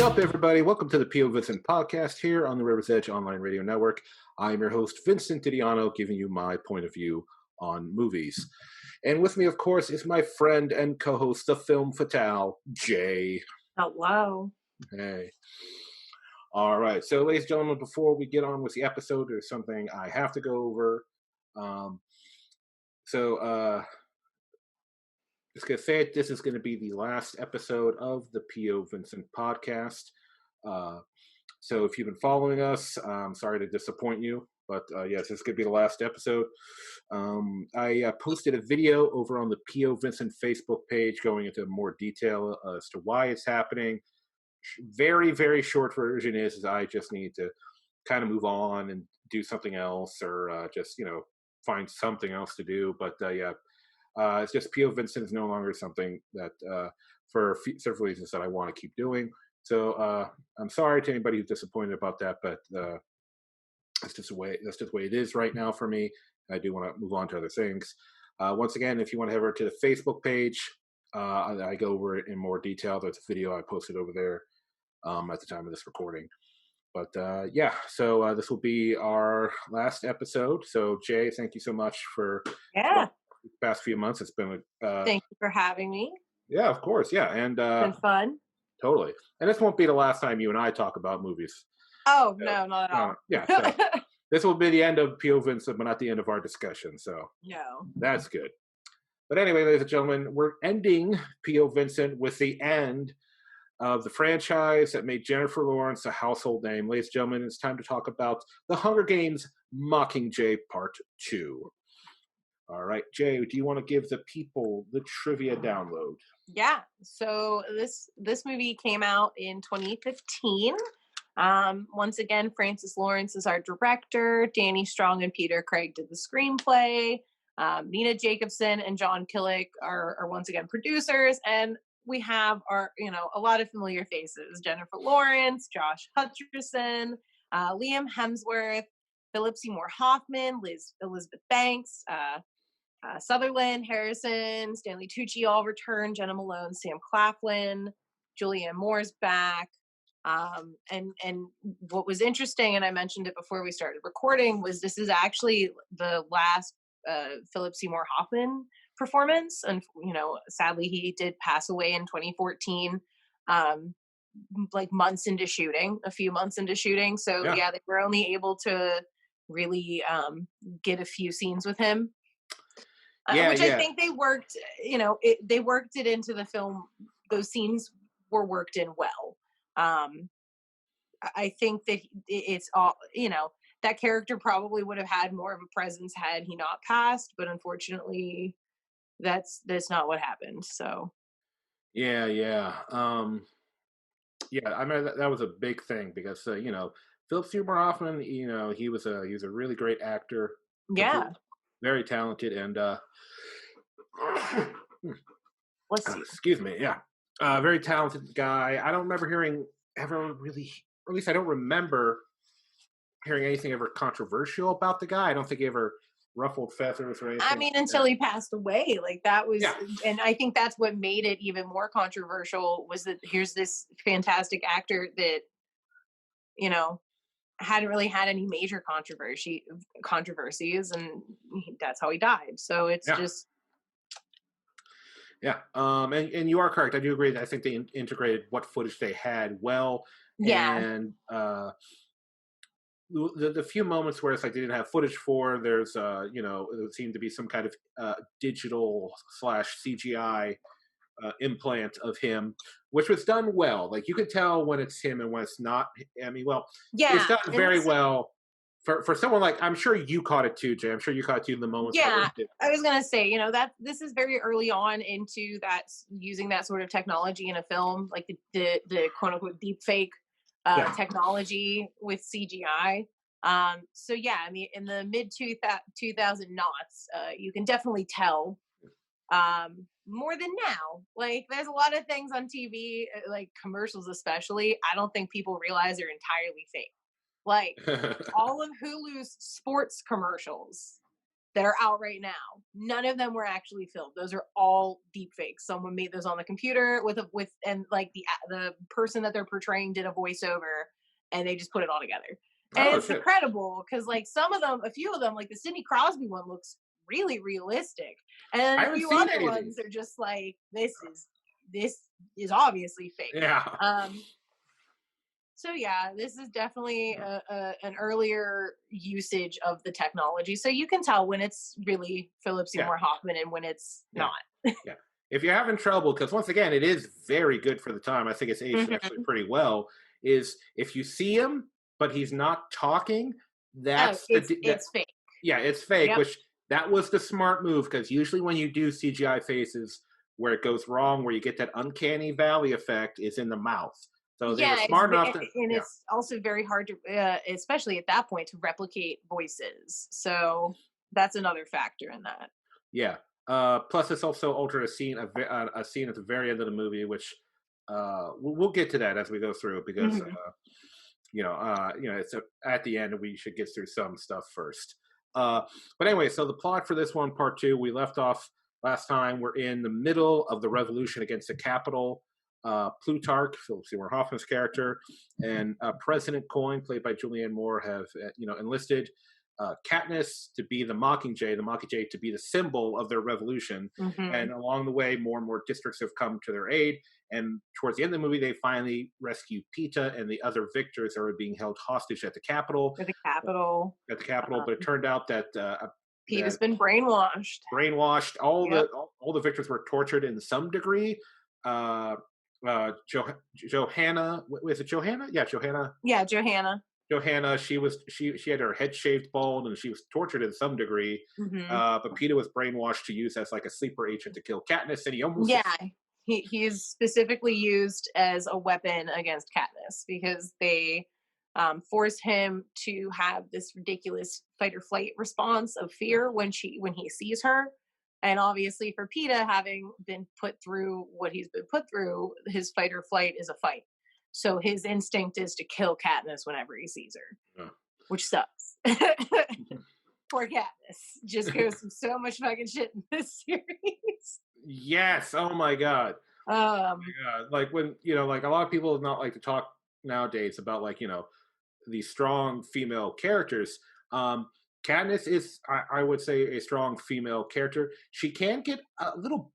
What's up, everybody? Welcome to the POVincent podcast here on the River's Edge Online Radio Network. I'm your host, Vincent Didiano, giving you my point of view on movies. And with me, of course, is my friend and co-host of Film Fatale, Jay. Hello. Hey. All right. So, ladies and gentlemen, before we get on with the episode, there's something I have to go over. Just going to say it, this is going to be the last episode of the POVincent podcast. So if you've been following us, I'm sorry to disappoint you, but yes, this is going to be the last episode. I posted a video over on the POVincent Facebook page going into more detail as to why it's happening. Very, very short version is I just need to kind of move on and do something else or just, find something else to do. But it's just POVincent is no longer something that for several reasons that I want to keep doing. So I'm sorry to anybody who's disappointed about that, but that's just the way it is right now for me. I do want to move on to other things. Once again, if you want to head over to the Facebook page, I go over it in more detail. There's a video I posted over there at the time of this recording. But so this will be our last episode. So Jay, thank you so much for the past few months. It's been thank you for having me. Yeah, of course. Yeah, and it's been fun. Totally. And this won't be the last time you and I talk about movies. Oh, no, not at all. Yeah. So this will be the end of POVincent, but not the end of our discussion. So no, that's good. But anyway, ladies and gentlemen, we're ending POVincent with the end of the franchise that made Jennifer Lawrence a household name. Ladies and gentlemen, it's time to talk about The Hunger Games Mockingjay Part 2. All right, Jay, do you want to give the people the trivia download? Yeah, so this movie came out in 2015. Once again, Francis Lawrence is our director. Danny Strong and Peter Craig did the screenplay. Nina Jacobson and John Killick are once again producers, and we have our a lot of familiar faces: Jennifer Lawrence, Josh Hutcherson, Liam Hemsworth, Philip Seymour Hoffman, Elizabeth Banks, Sutherland, Harrison, Stanley Tucci all return, Jenna Malone, Sam Claflin, Julianne Moore's back. And what was interesting, and I mentioned it before we started recording, was this is actually the last Philip Seymour Hoffman performance. And, sadly, he did pass away in 2014, like a few months into shooting. So, yeah they were only able to really get a few scenes with him. I think they worked, they worked it into the film. Those scenes were worked in well. I think that it's all, that character probably would have had more of a presence had he not passed, but unfortunately that's not what happened. So. Yeah. I mean, that was a big thing because, Philip Seymour Hoffman, he was a really great actor. Yeah. Very talented and excuse me. Yeah. Very talented guy. I don't remember hearing ever really, or at least I don't remember hearing anything ever controversial about the guy. I don't think he ever ruffled feathers or anything. I mean, until he passed away. Like that was, and I think that's what made it even more controversial was that here's this fantastic actor that, hadn't really had any major controversies, and that's how he died. So it's just. Yeah. And you are correct. I do agree that I think they integrated what footage they had well. Yeah. And the few moments where it's like they didn't have footage for, there's, it seemed to be some kind of digital / CGI implant of him, which was done well. Like you could tell when it's him and when it's not. I mean, it's done very well for someone like, I'm sure you caught it too, Jay. I'm sure you caught it too in the moments. Yeah, I was gonna say, that this is very early on into that, using that sort of technology in a film, like the quote unquote deep fake technology with CGI. So yeah, I mean, in the mid 2000 knots, you can definitely tell more than now. Like there's a lot of things on TV, like commercials especially, I don't think people realize are entirely fake. Like all of Hulu's sports commercials that are out right now, none of them were actually filmed. Those are all deep fakes. Someone made those on the computer and like the person that they're portraying did a voiceover, and they just put it all together. And Oh it's shit! incredible because like some of them, a few of them, like the Sidney Crosby one looks really realistic, and then I a haven't few seen other any of ones these. are just like this is obviously fake. Yeah, So yeah, this is definitely an earlier usage of the technology. So you can tell when it's really Philip yeah, Seymour Hoffman and when it's yeah, not. yeah. If you're having trouble, because once again, it is very good for the time. I think it's aged actually Hmm. pretty well. Is if you see him, but he's not talking, Oh, that's it's it's fake. yeah, it's fake. Yep. Which that was the smart move because usually when you do CGI faces, where it goes wrong, where you get that uncanny valley effect, is in the mouth. So they were Yeah, smart enough to and yeah, it's also very hard to, especially at that point, to replicate voices. So that's another factor in that. yeah. Plus, it's also altered a scene at the very end of the movie, which we'll get to that as we go through because Hmm. it's at the end, and we should get through some stuff first. Uh, but anyway, so the plot for this one, part two, we left off last time. We're in the middle of the revolution against the Capitol. Plutarch, Philip Seymour Hoffman's character, and President Coin, played by Julianne Moore, have enlisted Katniss to be the Mockingjay to be the symbol of their revolution. Hmm. And along the way, more and more districts have come to their aid. And towards the end of the movie, they finally rescue Peta and the other victors that were being held hostage at the Capitol. For the Capitol, But it turned out that Pete has been brainwashed. brainwashed, Yep. all the victims were tortured in some degree. Uh, Johanna, was it Johanna? Yeah, Johanna. Yeah, Johanna. Johanna, she had her head shaved bald and she was tortured in some degree. Hmm. But Peter was brainwashed to use as like a sleeper agent to kill Katniss, and he almost Yeah, he is specifically used as a weapon against Katniss because they force him to have this ridiculous fight or flight response of fear when he sees her. And obviously, for Peta, having been put through what he's been put through, his fight or flight is a fight. So his instinct is to kill Katniss whenever he sees her, uh, which sucks. Poor Katniss just goes through so much fucking shit in this series. yes. Oh my god. Um, Like when like a lot of people not like to talk nowadays about like these strong female characters. Katniss is, I would say, a strong female character. She can get a little,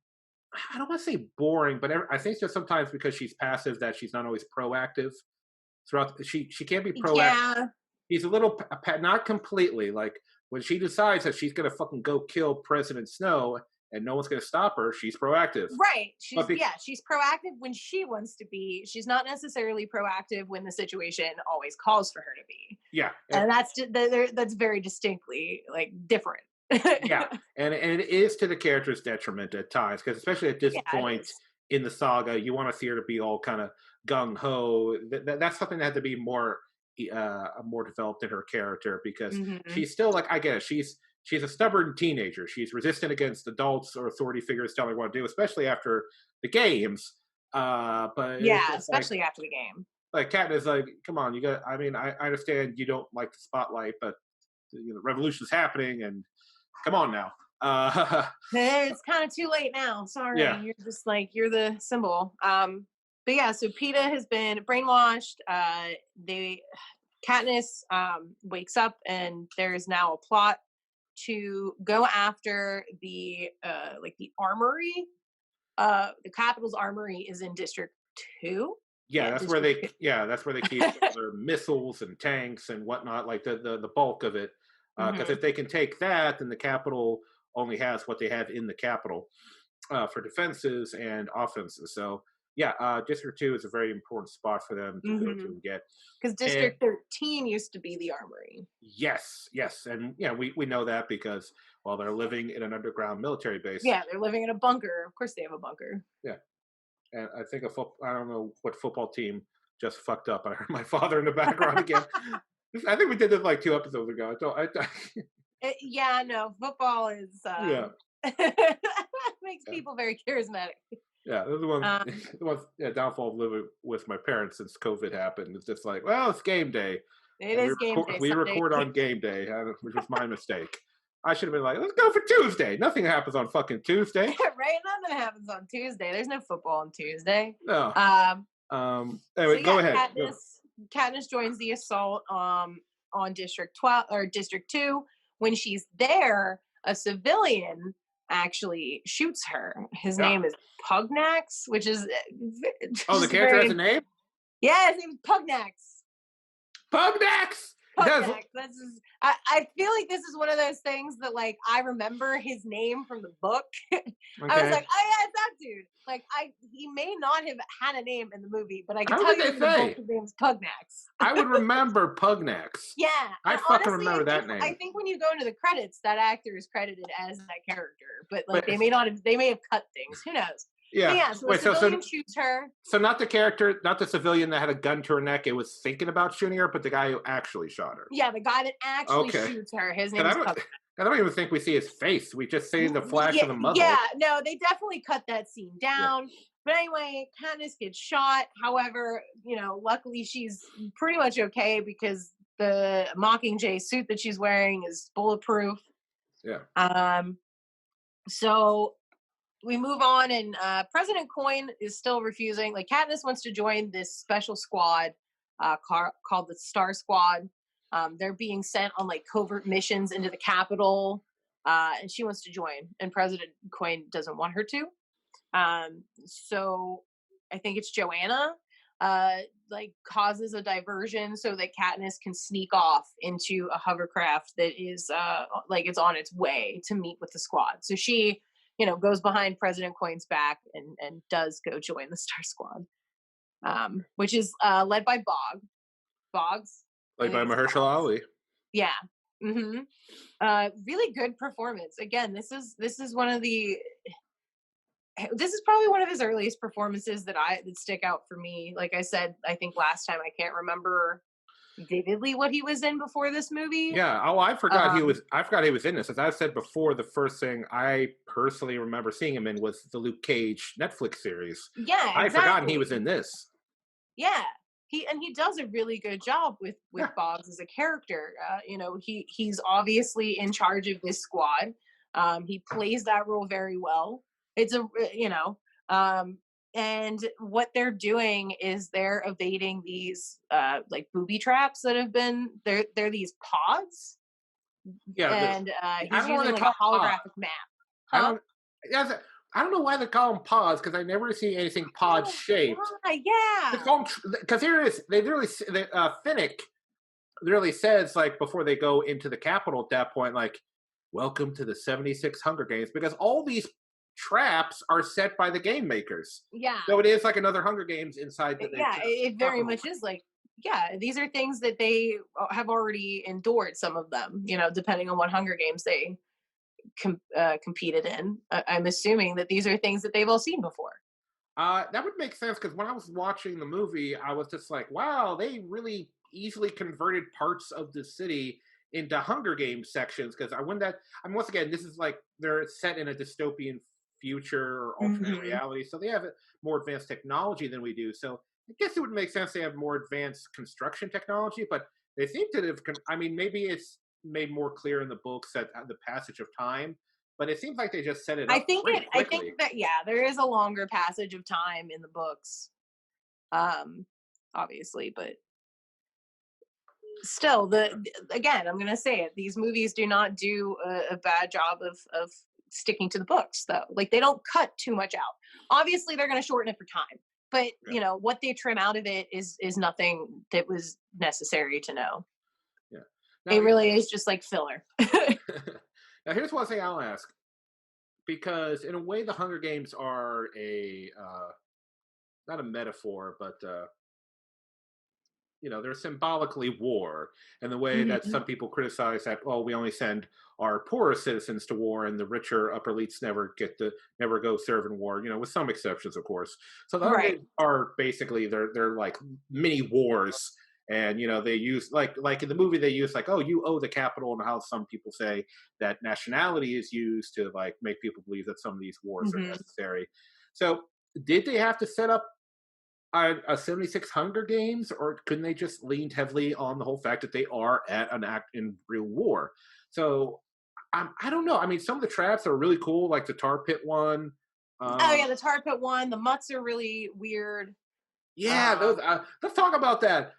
I don't want to say boring, but I think just sometimes because she's passive that she's not always proactive. Throughout, she can't be proactive. yeah, He's a little not completely like when she decides that she's gonna fucking go kill President Snow and no one's gonna stop her. She's proactive, right. but She's proactive when she wants to be. She's not necessarily proactive when the situation always calls for her to be. yeah, And that's very distinctly like different. yeah, and it is to the character's detriment at times because especially at this Yeah, it point is. in the saga, you want to see her to be all kind of gung ho. That's something that had to be more developed in her character because Hmm. she's still like I get it. She's a stubborn teenager. She's resistant against adults or authority figures telling her what to do, especially after the games. But it's Yeah, just like especially after the game. Katniss, like, come on, you got. I mean, I understand you don't like the spotlight, but revolution's happening, and come on now. It's kind of too late now. Sorry, Yeah, you're just like you're the symbol. But yeah, so Peta has been brainwashed. They Katniss wakes up, and there is now a plot to go after the armory. The Capitol's armory is in District 2. yeah, Yeah, District 2. that's where they keep all their missiles and tanks and whatnot, like the bulk of it. Because Hmm. if they can take that, then the capital only has what they have in the capital for defenses and offenses. So yeah, District 2 is a very important spot for them to go to Hmm. and get. Because And District 13 used to be the armory. yes, yes, and yeah, we know that because while they're living in an underground military base. Yeah, they're living in a bunker. Of course, they have a bunker. Yeah, and I think I don't know what football team just fucked up. I heard my father in the background again. I think we did this like 2 episodes ago. Yeah, no, football is Yeah, makes yeah, people very charismatic. yeah. This is the one, Um, the one, yeah, downfall of living with my parents since COVID happened. It's just like, well, it's game day, it and is game day we Sunday. record on game day, which was my mistake. I should have been like, let's go for Tuesday. Nothing happens on fucking Tuesday. Right? Nothing happens on Tuesday. There's no football on Tuesday. No. So Anyway, go ahead. Katniss joins the assault on District 12 or District 2. When she's there, a civilian actually shoots her. His name is Pugnax, which is the character has a name? Yeah, his name is Pugnax. Pugnax! Pugnax. I feel like this is one of those things that like I remember his name from the book. I was like, oh yeah, it's that dude. Like he may not have had a name in the movie, but I can tell you in the book his name's Pugnax. I would remember Pugnax. Yeah. I fucking remember that name. I think when you go into the credits, that actor is credited as that character. But like they may have cut things. Who knows? Yeah. So a civilian shoots her. So not the character, not the civilian that had a gun to her neck. It was thinking about shooting her, but the guy who actually shot her. Yeah, the guy that actually shoots her. His name is Pugnax. I don't even think we see his face. We just see the flash of the muzzle. Yeah, no, they definitely cut that scene down. Yeah. But anyway, Katniss gets shot. However, luckily she's pretty much okay because the Mockingjay suit that she's wearing is bulletproof. Yeah. So we move on, and President Coin is still refusing. Like, Katniss wants to join this special squad called the Star Squad. They're being sent on like covert missions into the Capitol, and she wants to join. And President Coin doesn't want her to. So I think it's Joanna like causes a diversion so that Katniss can sneak off into a hovercraft that is like it's on its way to meet with the squad. So she goes behind President Coin's back and does go join the Star Squad, which is led by Boggs. Played by Mahershala Ali. Yeah. Mm-hmm. Really good performance. Again, this is probably one of his earliest performances that stick out for me. Like I said, I think last time, I can't remember vividly what he was in before this movie. Yeah. Oh, I forgot he was in this. As I said before, the first thing I personally remember seeing him in was the Luke Cage Netflix series. Yeah, exactly. I'd forgotten he was in this. Yeah. He does a really good job with Boggs as a character. He's obviously in charge of this squad. He plays that role very well. It's and what they're doing is they're evading these like booby traps that have been they're these pods. Yeah, and he's using like a holographic map. Huh? I don't know why they call them pods because I never see anything pod shaped. Yeah, because here it is. They literally Finnick literally says like before they go into the Capitol at that point, like, "Welcome to the 76 Hunger Games," because all these traps are set by the game makers. Yeah. So it is like another Hunger Games inside the it very much is like, these are things that they have already endured, some of them, depending on what Hunger Games they competed in. I'm assuming that these are things that they've all seen before. That would make sense because when I was watching the movie, I was just like, wow, they really easily converted parts of the city into Hunger Games sections. Because once again, this is like they're set in a dystopian future or alternate reality, so they have more advanced technology than we do. So I guess it would make sense they have more advanced construction technology, but they seem to have. Maybe it's made more clear in the books at the passage of time, but it seems like they just set it up. I think that there is a longer passage of time in the books, obviously, but still, again, I'm gonna say it. These movies do not do a bad job of sticking to the books, though. Like, they don't cut too much out. Obviously, they're gonna shorten it for time, but what they trim out of it is nothing that was necessary to know. Yeah, it really is just like filler. Now, here's one thing I'll ask, because in a way, the Hunger Games are not a metaphor, but they're symbolically war, and the way that some people criticize that, we only send our poorer citizens to war, and the richer upper elites never go serve in war. With some exceptions, of course. So the Hunger Games are basically they're like mini wars, and they use like in the movie they use like, you owe the Capitol, and how some people say that nationality is used to like make people believe that some of these wars are necessary. So did they have to set up a 76 Hunger Games, or couldn't they just lean heavily on the whole fact that they are at an act in real war? So I don't know. I mean, some of the traps are really cool, like the tar pit one. Oh yeah, Um, the tar pit one. The mutts are really weird. yeah, Um, those. Let's talk about that.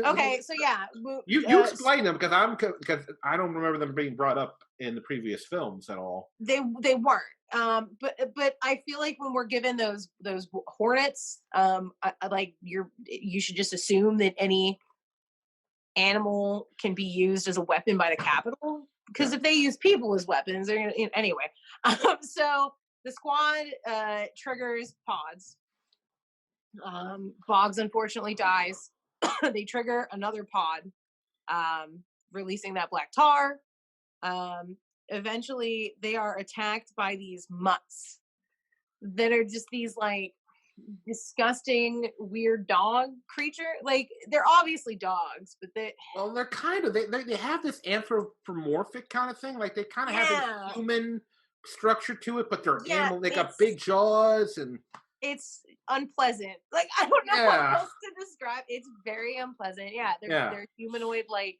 okay, so yeah, You explain them because because I don't remember them being brought up in the previous films at all. they weren't. But I feel like when we're given those hornets, like you should just assume that any animal can be used as a weapon by the Capitol, because Yeah, if they use people as weapons, they're gonna, anyway. So the squad triggers pods. Boggs unfortunately dies. They trigger another pod, releasing that black tar. Eventually, they are attacked by these mutts that are just these like disgusting, weird dog creature. Like they're obviously dogs, but they well, they're kind of they have this anthropomorphic kind of thing. Like they kind of have this yeah, human structure to it, but they're yeah, animal. They got big jaws and it's unpleasant. Like I don't know what yeah, else to describe. It's very unpleasant. Yeah, yeah. they're humanoid like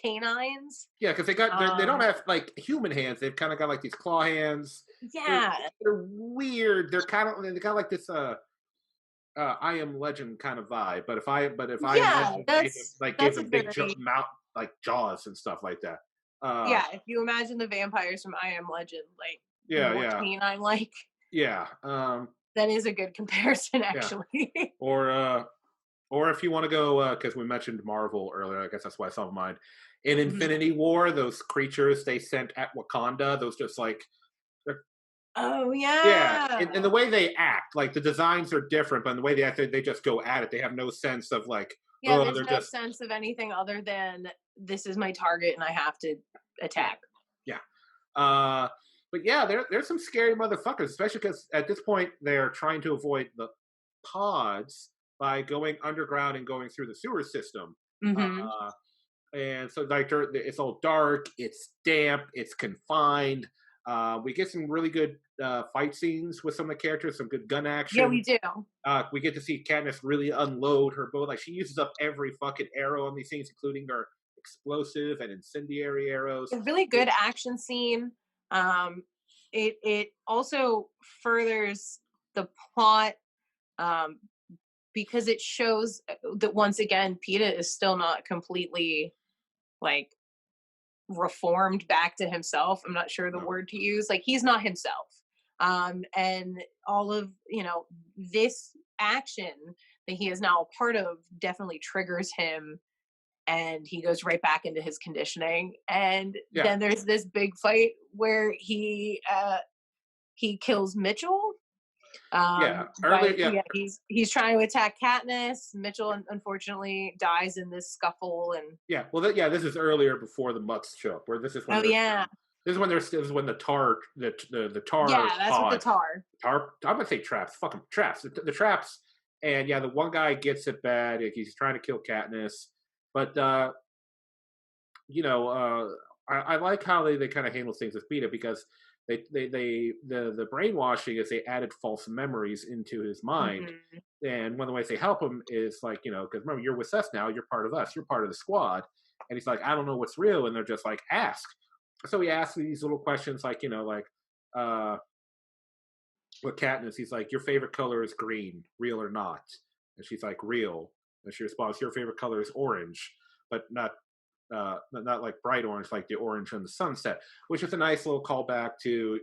canines. Yeah, because they don't Um, have like human hands. They've kind of got like these claw hands. They're yeah, they're weird. They're kind of they got like this I am Legend kind of vibe. But if I am yeah. Legend gave That's a them big very mouth like jaws and stuff like that. yeah. If you imagine the vampires from I Am Legend, like Yeah, more yeah, canine like, yeah, that is a good comparison, yeah. actually. Or or if you want to go because we mentioned Marvel earlier, I guess that's why I saw mine. In Mhm. Infinity War, those creatures they sent at Wakanda, those just like Oh yeah, yeah, and the way they act, like the designs are different, but in the way they act, they just go at it. They have no sense of like, yeah. oh, There's they're no just sense of anything other than this is my target and I have to yeah, attack. yeah. Uh, but yeah, there's some scary motherfuckers, especially because at this point they're trying to avoid the pods by going underground and going through the sewer system. Hmm. Uh, and so like it's all dark, it's damp, it's confined. We get some really good fight scenes with some of the characters, some good gun Yeah, action. we do. We get to see Katniss really unload her bow. Like she uses up every fucking arrow on these things, including her explosive and incendiary arrows. A really good action scene. Um, it also furthers the plot, um, because it shows that once again, Peta is still not completely like reformed back to himself. I'm not sure the No. word to use. Like he's not himself. And all of, this action that he is now a part of definitely triggers him, and he goes right back into his conditioning. And Yeah, then there's this big fight where he kills Mitchell. yeah. Earlier, But yeah, yeah, he's trying to attack Katniss. Mitchell unfortunately dies in this scuffle, and yeah. Well, yeah. This is earlier before the mutts show up. Where this is when oh they're yeah, this is when the tar the tar yeah, that's with the pod tar. I'm gonna say traps. Fuck 'em, traps. The traps. And yeah, the one guy gets it bad. Like, he's trying to kill Katniss, but you know, I like how they kind of handle things with Peeta because the brainwashing is they added false memories into his mind, Hmm. and one of the ways they help him is like because remember you're with us now, you're part of us, you're part of the squad, and he's like I don't know what's real, and they're just like ask. So he asks these little questions like uh with Katniss, he's like your favorite color is green, real or not, and she's like real, and she responds your favorite color is orange, but not like bright orange, like the orange in the sunset, which is a nice little callback to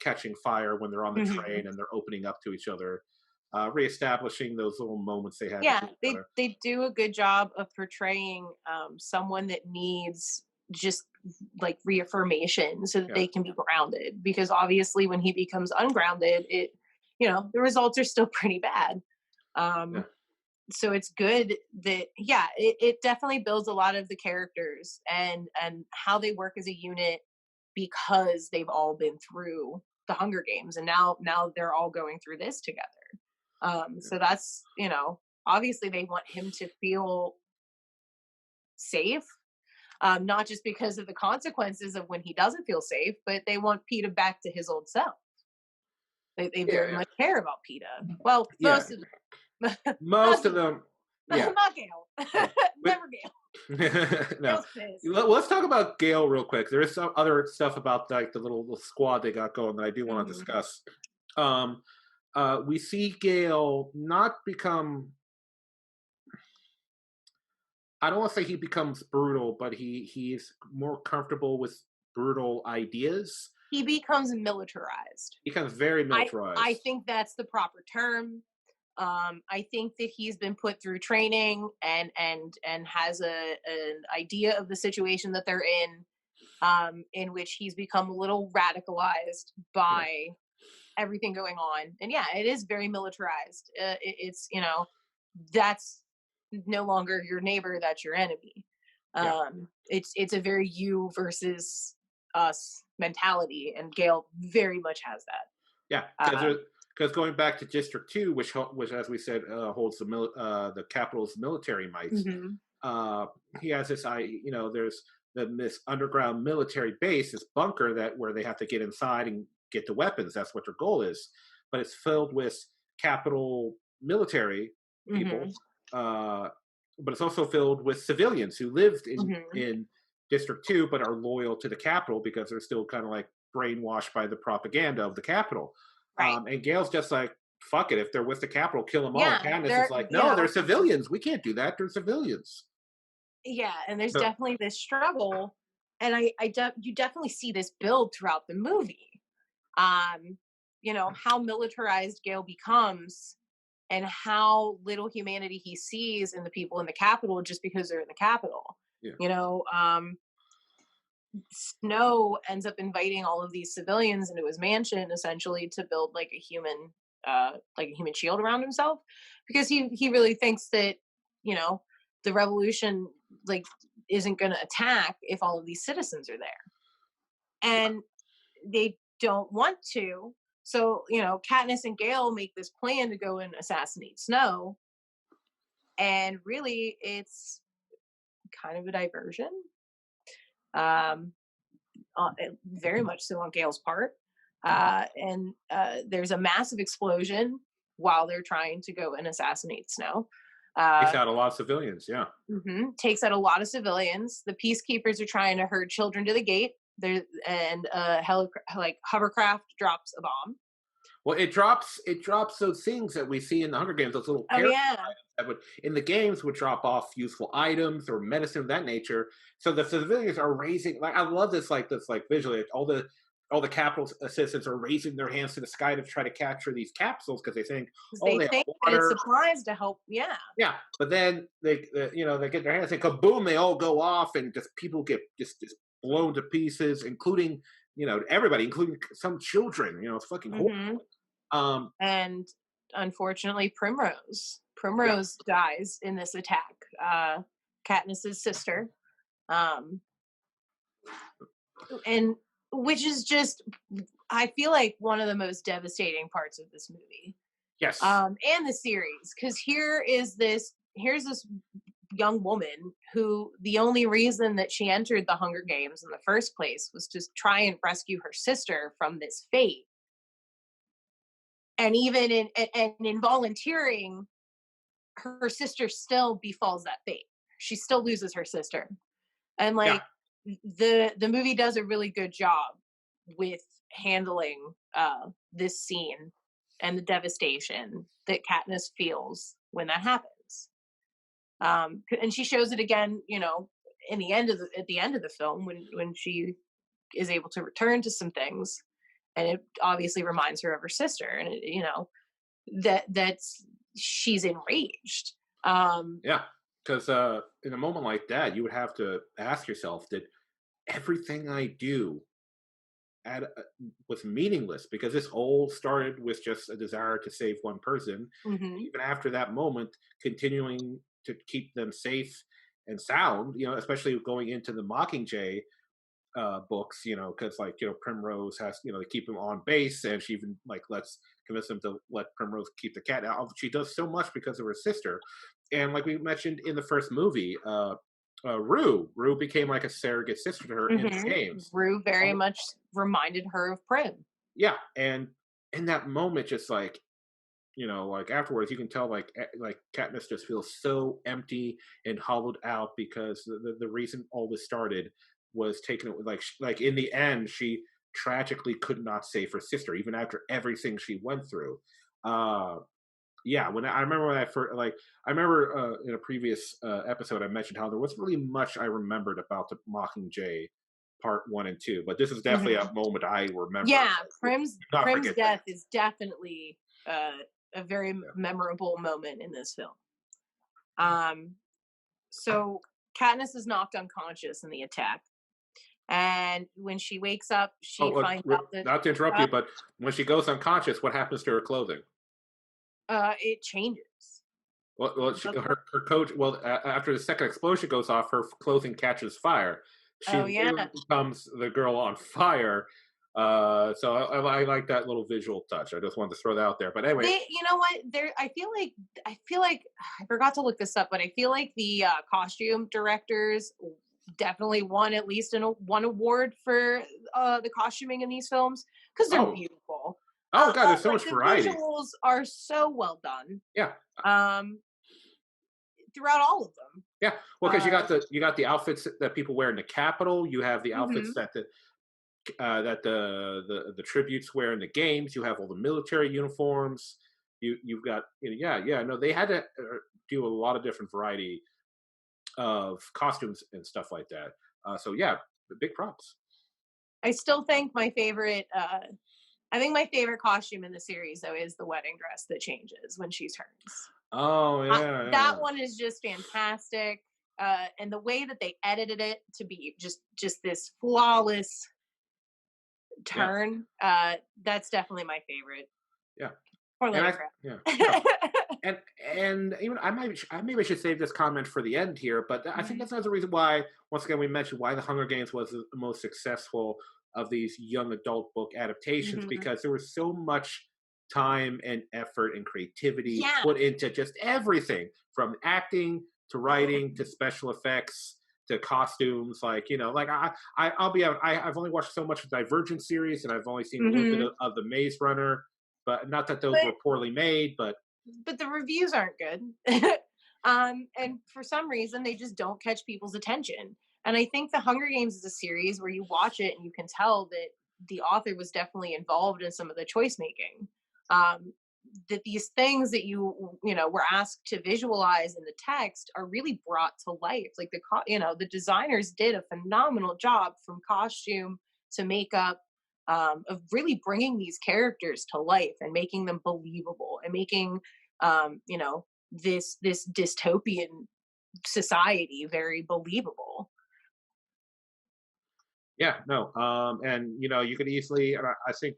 Catching Fire when they're on the Hmm. train and they're opening up to each other, reestablishing those little moments they had Yeah, between each other. they do a good job of portraying someone that needs just like reaffirmation so that Yeah, they can be grounded. Because obviously, when he becomes ungrounded, the results are still pretty bad. yeah, Um, so it's good that yeah, it definitely builds a lot of the characters and how they work as a unit, because they've all been through the Hunger Games, and now they're all going through this together. yeah, So that's, obviously they want him to feel safe, not just because of the consequences of when he doesn't feel safe, but they want Peeta back to his old self. They yeah, very yeah. much care about Peeta. Well, Yeah. most of them. Not Most of Gail. them, yeah, Not Gail. yeah. But Never Gail. No, Gale's pissed. let's talk about Gale real quick. There is some other stuff about like the little squad they got going that I do want to Mhm. discuss. Um, we see Gale not become. I don't want to say he becomes brutal, but he's more comfortable with brutal ideas. He becomes militarized. He becomes very I militarized. think that's the proper term. I think that he's been put through training and has an idea of the situation that they're in which he's become a little radicalized Yeah, by everything going on. And yeah, it is very militarized. It's that's no longer your neighbor, that's your enemy. yeah, It's a very you versus us mentality, and Gale very much has yeah. that. Because going back to District Two, which as we said holds the capital's military might. Mhm. uh, he has this there's this underground military base, this bunker that where they have to get inside and get the weapons. That's what their goal is, but it's filled with capital military people, Mhm. uh, but it's also filled with civilians who lived Mhm. in District Two but are loyal to the capital because they're still kind of like brainwashed by the propaganda of the capital. Right. And Gail's just like, fuck it, if they're with the capital, kill them all. And Yeah, Katniss is they're like, no, they're civilians. We can't do that. They're civilians. yeah, and there's So definitely this struggle, and you definitely see this build throughout the movie. Um, how militarized Gale becomes, and how little humanity he sees in the people in the capital just because they're in the capital. yeah, You know, Snow ends up inviting all of these civilians into his mansion essentially to build like a human shield around himself, because he really thinks that you know the revolution like isn't going to attack if all of these citizens are there, yeah, and they don't want to. So Katniss and Gale make this plan to go and assassinate Snow, and really it's kind of a diversion. Um, very much so on Gale's part. And there's a massive explosion while they're trying to go and assassinate Snow. takes Uh, out a lot of civilians. Yeah, takes out a lot of civilians. The peacekeepers are trying to herd children to the gate. There and like hovercraft drops a bomb. well, it drops those things that we see in the Hunger Games, those little Oh character yeah, that would in the games would drop off useful items or medicine of that nature. So the civilians are raising, like, I love this like visually, all the capital citizens are raising their hands to the sky to try to capture these capsules because they think, because oh, they they have think that it's water. supplies to help. Yeah, Yeah, but then they get their hands and kaboom, they all go off, and just people get just blown to pieces, including everybody, including some children. It's fucking horrible. hmm Um, and unfortunately, yeah, Primrose dies in this attack. Katniss's sister. Um, and which is just I feel like one of the most devastating parts of this movie, yes, and the series, because here's this young woman who the only reason that she entered the Hunger Games in the first place was to try and rescue her sister from this fate, and even in volunteering, her sister still befalls that fate. She still loses her sister, and yeah, like the movie does a really good job with handling this scene and the devastation that Katniss feels when that happens. And she shows it again, in the end of at the end of the film when she is able to return to some things, and it obviously reminds her of her sister, and that's she's enraged. Um, yeah. Because in a moment like that, you would have to ask yourself, did everything I do at, was meaningless? Because this all started with just a desire to save one person. mhm, Even after that moment, continuing to keep them safe and sound, especially going into the Mockingjay books, because like Primrose has to keep him on base, and she even like lets convince him to let Primrose keep the cat. Now she does so much because of her sister, and like we mentioned in the first movie, Rue became like a surrogate sister to her in the mhm. games. Rue very Oh, much reminded her of Prim. yeah, and in that moment, just like like afterwards, you can tell like Katniss just feels so empty and hollowed out because the reason all this started was taken it like in the end she tragically could not save her sister even after everything she went through. Uh, yeah, when I remember when I first I remember in a previous episode I mentioned how there wasn't really much I remembered about the Mockingjay part 1 and 2, but this is definitely a Mhm. moment I remember. Yeah, Do not Prim's forget that. death is definitely a very Yeah. memorable moment in this film. Um, so Katniss is knocked unconscious in the attack, and when she wakes up, she Oh, finds out that not to interrupt uh, you, but when she goes unconscious, what happens to her clothing? it changes. Her coach. Well, after the second explosion goes off, her clothing catches fire. She Oh yeah, literally becomes the girl on fire. So I like that little visual touch. I just wanted to throw that out there. But anyway, you know what? There, I feel like I forgot to look this up, but I feel like the costume directors definitely won at least one award for the costuming in these films because they're oh, beautiful. oh God, there's so Like much the variety. visuals are so well done Yeah, um, throughout all of them. yeah. Well, because Uh, you got the outfits that people wear in the Capitol. You have the outfits mhm. that the tributes wear in the games. You have all the military uniforms. You've got yeah. No, they had to do a lot of different variety of costumes and stuff like that. So yeah, big props. I still think my favorite. I think my favorite costume in the series though is the wedding dress that changes when she turns. Oh That yeah, one is just fantastic. And the way that they edited it to be just this flawless yeah, turn, that's definitely my favorite. yeah, Poor and little I yeah yeah. crap. And even I maybe I should save this comment for the end here, but I think Mhm. that's another reason why once again we mentioned why the Hunger Games was the most successful of these young adult book adaptations Mhm. because there was so much time and effort and creativity Yeah. put into just everything from acting to writing to special effects to costumes. Like like I'll be I've only watched so much of the Divergent series and I've only seen a little bit Mhm. of the Maze Runner, but not that those But were poorly made, but the reviews aren't good. And for some reason they just don't catch people's attention. And I think the Hunger Games is a series where you watch it and you can tell that the author was definitely involved in some of the choice making. Um, that these things that were asked to visualize in the text are really brought to life. Like the designers did a phenomenal job from costume to makeup, of really bringing these characters to life and making them believable and making this dystopian society very believable. yeah, no, and you could easily, and I think,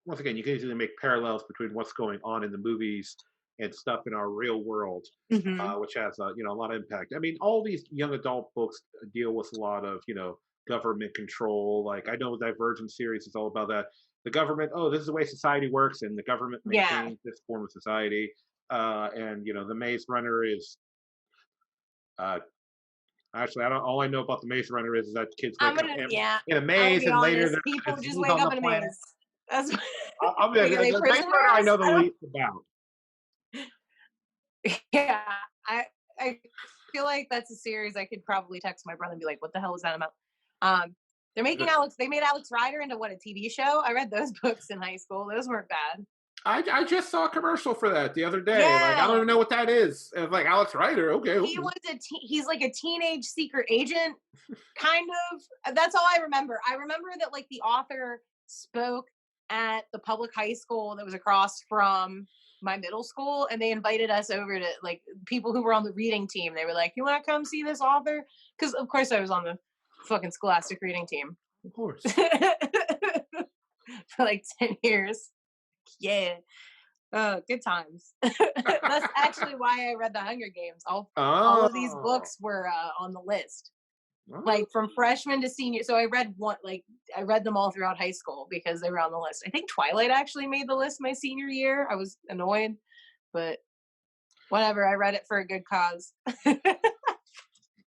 once again, you can easily make parallels between what's going on in the movies and stuff in our real world, Hmm. which has a lot of impact. I mean, all these young adult books deal with a lot of government control. Like I know the Divergent series is all about that. The government, oh, this is the way society works, and the government Yeah, maintains this form of society. And the Maze Runner is uh, actually, I don't. All I know about the Maze Runner is that kids wake up yeah, in a I'm gonna maze, be and later honest. they're People just disease wake on up the in a planet. maze. That's I'll be like, are they the Maze Runner I know prisoners? the I don't. least about. Yeah, I feel like that's a series I could probably text my brother and be like, "What the hell is that about?" Um, they're making Alex. They made Alex Rider into what, a TV show? I read those books in high school. Those weren't bad. I just saw a commercial for that the other day. Like I don't Yeah, even know what that is. And it's like Alex Rider. Okay, he's like a teenage secret agent, kind of. That's all I remember. I remember that like the author spoke at the public high school that was across from my middle school, and they invited us over to, like, people who were on the reading team. They were like, "You want to come see this author?" Because of course I was on the fucking scholastic reading team of course. for like 10 years. Yeah. Oh, good times. That's actually why I read the Hunger Games. All of these Oh, books were on the list, oh, like from freshman to senior. So I read them all throughout high school because they were on the list. I think Twilight actually made the list my senior year. I was annoyed, but whatever. I read it for a good cause. Which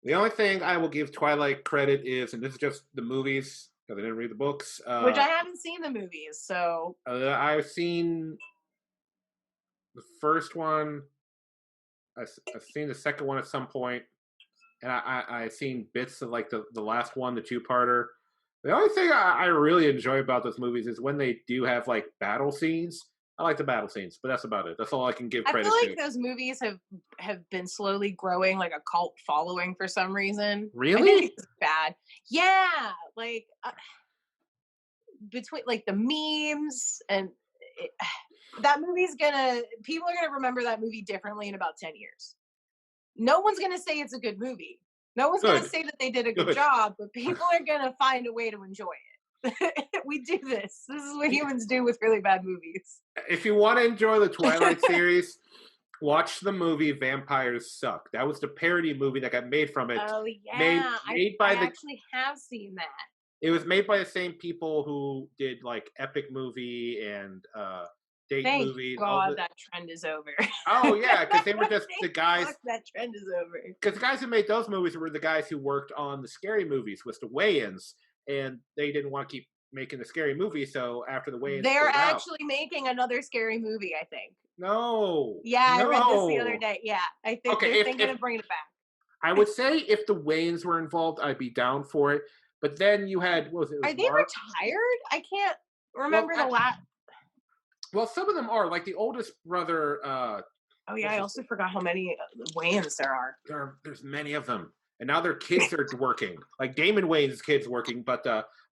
the only thing I will give Twilight credit is, and this is just the movies because I didn't read the books. I haven't seen the movies, so I've seen The first one, I've seen the second one at some point, and I've seen bits of like the last one, the two-parter. The only thing I really enjoy about those movies is when they do have like battle scenes. I like the battle scenes, but that's about it. That's all I can give I feel credit like to. those movies have been slowly growing like a cult following for some reason. I think Really? it's bad. Yeah, like between like the memes and it, that movie's gonna people are gonna remember that movie differently in about 10 years. No one's gonna say it's a good movie. No one's gonna Good. say that they did a good Good. job, but people are gonna find a way to enjoy it. We do this. This is what humans do with really bad movies. If you want to enjoy the Twilight series, watch the movie Vampires Suck. That was the parody movie that got made from it. Oh Made yeah, made I by the actually have seen that. It was made by the same people who did like Epic Movie and Date Thank Movie. God that trend is over. Oh yeah, because they were just the Thank guys. fuck that trend is over. Because the guys who made those movies were the guys who worked on the scary movies with the Wayans, and they didn't want to keep making the scary movies. So after the Wayans, They're pulled out, actually making another scary movie, I think. no, Yeah, I read this the other no. day. Yeah, I think Okay, they're if thinking of bringing it back. I would say if the Wayans were involved, I'd be down for it. But then you had what was it? It was Are they retired? I can't remember the last. Well, some of them are like the oldest brother. Oh yeah, I also forgot how many Wayans there are. There's many of them, and now their kids are working. Like Damon Wayans' kids working, but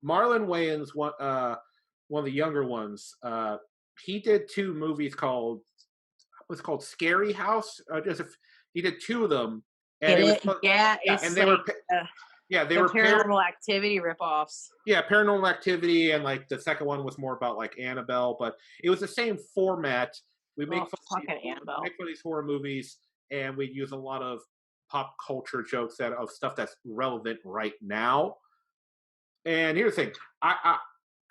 Marlon Wayans, one of the younger ones, he did two movies called what's called Scary House. He did two of them, and it's and they like, were they the were Paranormal Activity ripoffs. Yeah, Paranormal Activity, and like the second one was more about like Annabelle, but it was the same format. We make Annabelle. make fun of these horror movies, and we use a lot of pop culture jokes of stuff that's relevant right now. And here's the thing: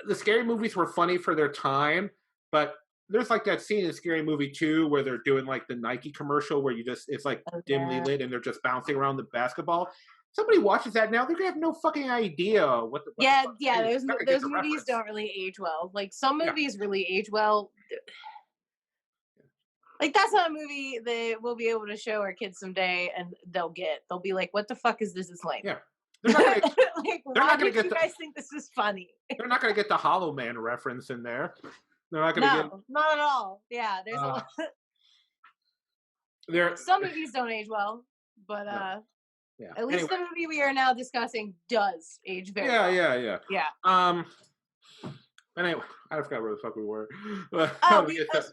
the scary movies were funny for their time, but there's like that scene in Scary Movie 2 where they're doing like the Nike commercial where it's like dimly lit and they're just bouncing around the basketball. Somebody watches that now, they're gonna have no fucking idea what the those movies don't really age well. Like some movies really age well. Like that's not a movie that we'll be able to show our kids someday and they'll be like, what the fuck is this? It's lame. Yeah. They're not gonna you guys think this is funny? They're not gonna get the Hollow Man reference in there. They're not gonna not at all. Yeah, there's a lot. Some movies don't age well, but at least the movie we are now discussing does age very well. Yeah. Anyway, I forgot where the fuck we were. Okay, so we just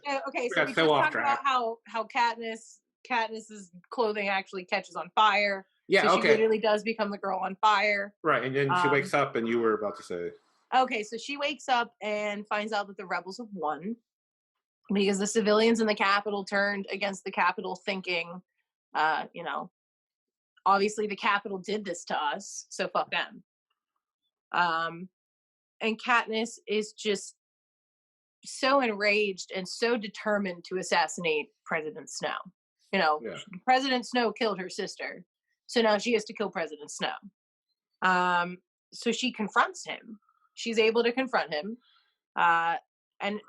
talked about how Katniss's clothing actually catches on fire. Yeah, so she literally does become the girl on fire. Right, and then she wakes up, and you were about to say. Okay, so she wakes up and finds out that the rebels have won because the civilians in the Capitol turned against the Capitol, thinking, obviously the Capitol did this to us, so fuck them. And Katniss is just so enraged and so determined to assassinate President Snow. President Snow killed her sister, so now she has to kill President Snow. So she confronts him. She's able to confront him. And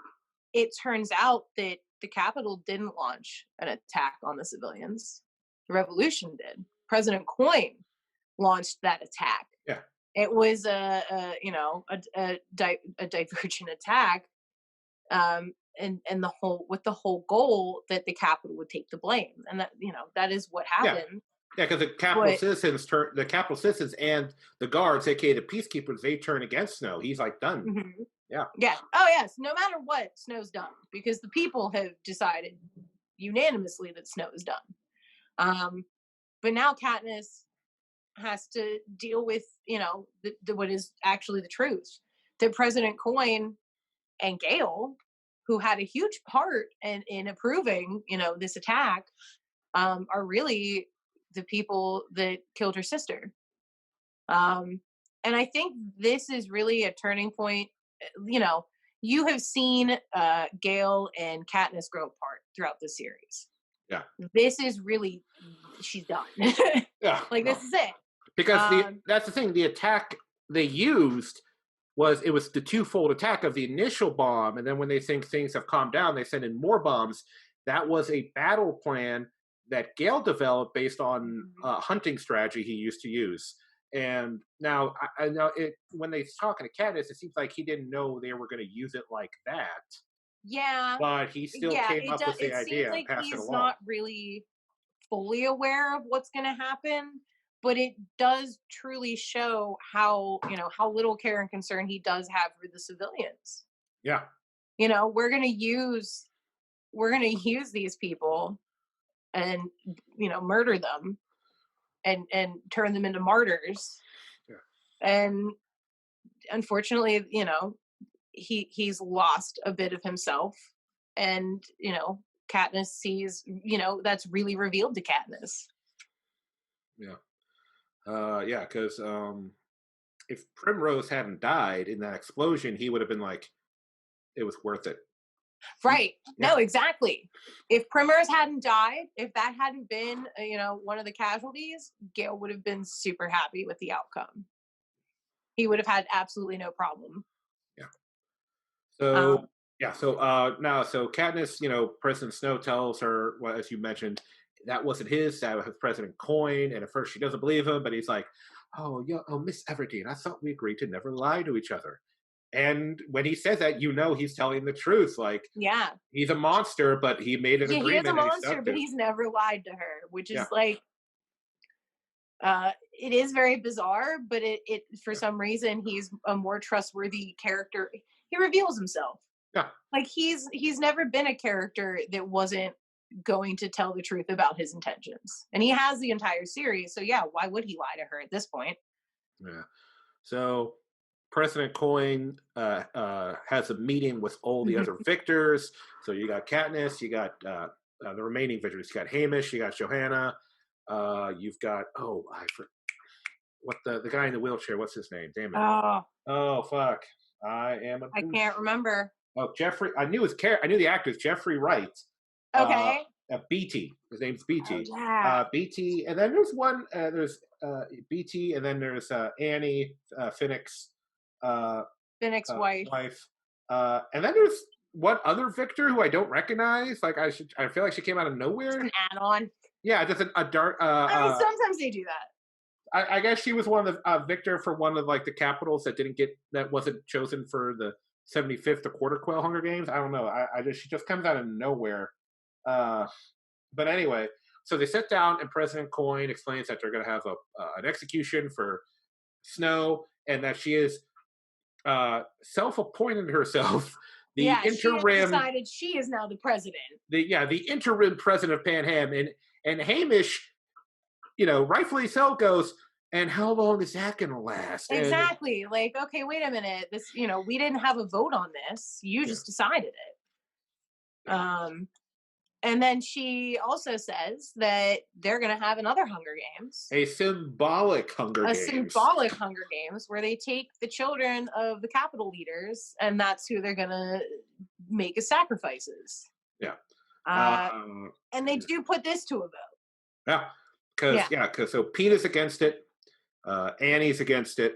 it turns out that the Capitol didn't launch an attack on the civilians. The revolution did. President Coin launched that attack. Yeah. It was a divergent attack, and the whole goal that the Capitol would take the blame, and that is what happened. Yeah, because the Capitol citizens and the guards, aka the peacekeepers, they turn against Snow. He's like done. Mm-hmm. Yeah. Yeah. Oh yes. No matter what, Snow's done because the people have decided unanimously that Snow is done. But now Katniss has to deal with what is actually the truth, that President Coin and Gale, who had a huge part in approving this attack, are really the people that killed her sister. And I think this is really a turning point. You have seen Gale and Katniss grow apart throughout the series. Yeah, this is really, she's done. Yeah, this is it. Because that's the thing. The attack they used was the twofold attack of the initial bomb, and then when they think things have calmed down, they send in more bombs. that was a battle plan that Gale developed based on Mhm. a hunting strategy he used to use. And now, I know when they talking to Katniss, it seems like he didn't know they were going to use it like that, Yeah. but he still Yeah, came up with the it seems idea and like passed it he's along. not really fully aware of what's going to happen, but it does truly show how, how little care and concern he does have for the civilians. Yeah, You know, we're going to use these people and murder them and turn them into martyrs. yeah, And unfortunately, he's lost a bit of himself, and Katniss sees, that's really revealed to Katniss. yeah, yeah. Because if Primrose hadn't died in that explosion, he would have been like, it was worth it. Right. Yeah, No, exactly. If Primrose hadn't died, if that hadn't been, one of the casualties, Gale would have been super happy with the outcome. He would have had absolutely no problem. yeah. So Um, yeah, so now so Katniss, President Snow tells her, well, as you mentioned, that wasn't his, that was President Coin, and at first she doesn't believe him, but he's like, oh, yeah, oh, Miss Everdeen, I thought we agreed to never lie to each other. And when he says that, he's telling the truth. Like, yeah. he's a monster, but he made an Yeah, he is a agreement and he monster, stuck but to it. he's never lied to her, which Yeah, is like, it is very bizarre, but it for yeah, some reason he's a more trustworthy character. He reveals himself. yeah, Like he's never been a character that wasn't going to tell the truth about his intentions. And he has the entire series, so yeah, why would he lie to her at this point? yeah. So President Coin has a meeting with all the other victors. So you got Katniss, you got the remaining victors. You got Hamish, you got Johanna, you've got what the guy in the wheelchair? What's his name? Damn it! Oh, Oh fuck! I am a I douche. can't remember. Oh, Jeffrey. I knew his I knew the actor's Jeffrey Wright. Uh, Okay. BT. His name's Oh BT. yeah. BT, and then there's one. There's BT, and then there's Annie Finnick's Finnick's wife. wife, and then there's one other Victor who I don't recognize. Like I feel like she came out of Just nowhere. an add-on. Yeah, just a dark. I mean, sometimes they do that. I guess she was one of the Victor for one of like the capitals that wasn't chosen for the 75th, the Quarter Quail Hunger Games. I don't know. She just comes out of nowhere. Uh, but anyway, so they sit down and President Coin explains that they're going to have an execution for Snow and that she is self-appointed herself the Yeah, she has interim decided she is now the president. the interim president of Panham and Hamish, rightfully so goes. And how long is that going to last? And Exactly. Like, okay, wait a minute. This, we didn't have a vote on this. You yeah, just decided it. yeah. And then she also says that they're going to have another Hunger Games, A symbolic Hunger a Games. symbolic Hunger Games, where they take the children of the capital leaders, and that's who they're going to make as sacrifices. Yeah. Uh, and they do put this to a vote. Yeah. Because so Peter's against it. Annie's against it.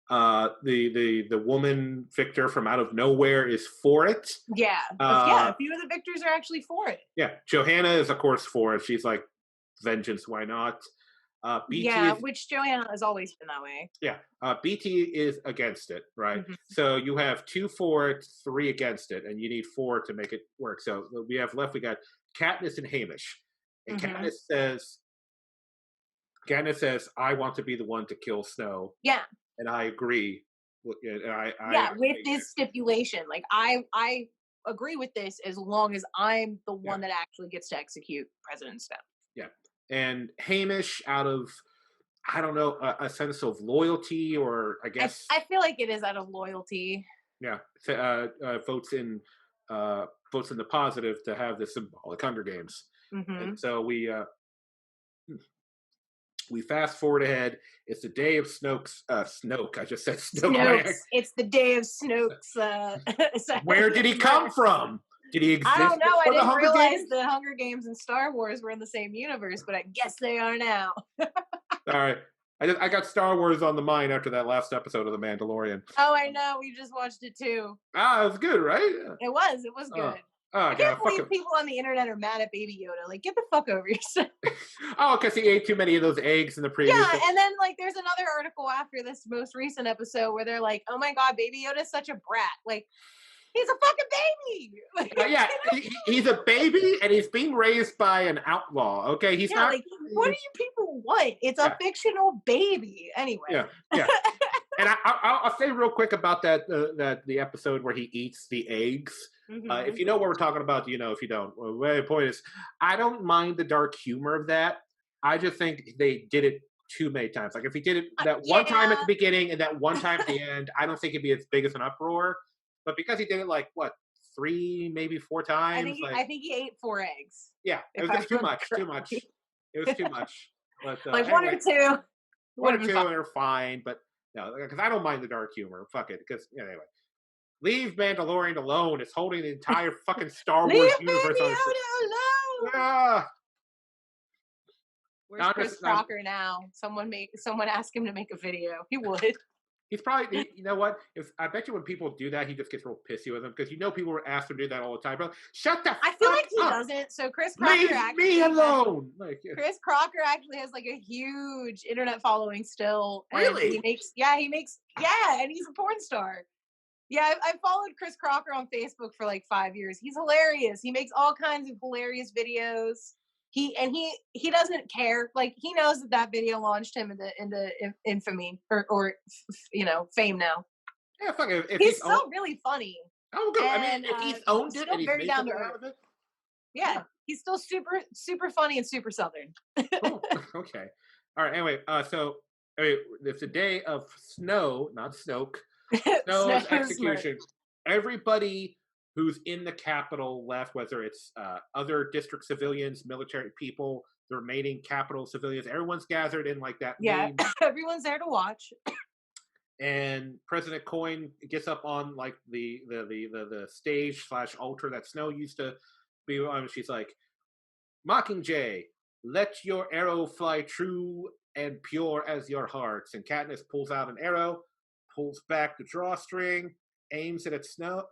The woman Victor from out of nowhere is for it. Yeah. A few of the victors are actually for it. Yeah. Johanna is of course for it. She's like, vengeance, why not? BT which Joanna has always been that way. Yeah. BT is against it, right? Mm-hmm. So you have 2 for it, 3 against it, and you need 4 to make it work. So we got Katniss and Hamish. And Mm-hmm. Katniss says, I want to be the one to kill Snow. Yeah. And I agree. With this stipulation. Like I agree with this as long as I'm the one that actually gets to execute President Snow. Yeah. And Hamish, out of, I don't know, a sense of loyalty, or I guess I feel like it is out of loyalty. Yeah, votes in the positive to have the symbolic Hunger Games. Mm-hmm. And so we fast forward ahead. It's the day of Snoke's Snoke. I just said Snoke. It's the day of Snoke's. Where did he come from? Did he exist? I don't know. I didn't realize Games? the Hunger Games and Star Wars were in the same universe, but I guess they are now. All right. I got Star Wars on the mind after that last episode of The Mandalorian. Oh, I know. We just watched it too. It was good, right? It was good. Oh I god, can't fucking. believe people on the internet are mad at Baby Yoda. Like, get the fuck over yourself. Oh, because he ate too many of those eggs in the previous. Yeah, and then like there's another article after this most recent episode where they're like, "Oh my god, Baby Yoda's such a brat. Like, he's a fucking baby." Like, Yeah, he's a baby and he's being raised by an outlaw. Okay, he's yeah, not. like what do you people want? It's a Yeah, fictional baby. Anyway. yeah, yeah. And I'll say real quick about that the episode where he eats the eggs. Mm-hmm. If you know what we're talking about, you know. If you don't, well, the point is, I don't mind the dark humor of that. I just think they did it too many times. Like if he did it that one time at Yeah. the beginning and that one time at the end, I don't think it'd be as big as an uproar. But because he did it like what 3, maybe 4 times, I think he ate 4 eggs. yeah, it If was I just too remember much. Too much. correctly. It was too much. But Like one anyway, or two. one Would or have two been fine. are fine. But no, because I don't mind the dark humor. Fuck it. Because anyway, leave Mandalorian alone. It's holding the entire fucking Star Leave Wars universe Baby on its. Yoda alone. Ah, Where's Chris Crocker now? Someone ask him to make a video. He would. he's probably. You know what? If I bet you when people do that, he just gets real pissy with them because you know people were asked to do that all the time. But shut the. I feel fuck like he up. doesn't. So Chris Crocker Leave actually me alone. Like, yeah. Chris Crocker actually has like a huge internet following still. And Really? he makes and he's a porn star. Yeah, I followed Chris Crocker on Facebook for like 5 years. He's hilarious. He makes all kinds of hilarious videos. He doesn't care. Like he knows that video launched him into infamy or fame now. Yeah, fuck it. If He's still really funny. oh, good. I And, mean, if he's owned it still and he's very made down to something out earth. of it, Yeah, he's still super funny and super southern. cool. Okay. All right. Anyway, so it's the day of Snow, not Snoke. Snow's execution. Everybody who's in the Capitol left, whether it's other district civilians, military people, the remaining Capitol civilians, everyone's gathered in like that. Yeah, main, everyone's there to watch. and President Coin gets up on like the stage / altar that Snow used to be on. She's like, "Mockingjay, let your arrow fly true and pure as your hearts." And Katniss pulls out an arrow, pulls back the drawstring, aims it at Snow,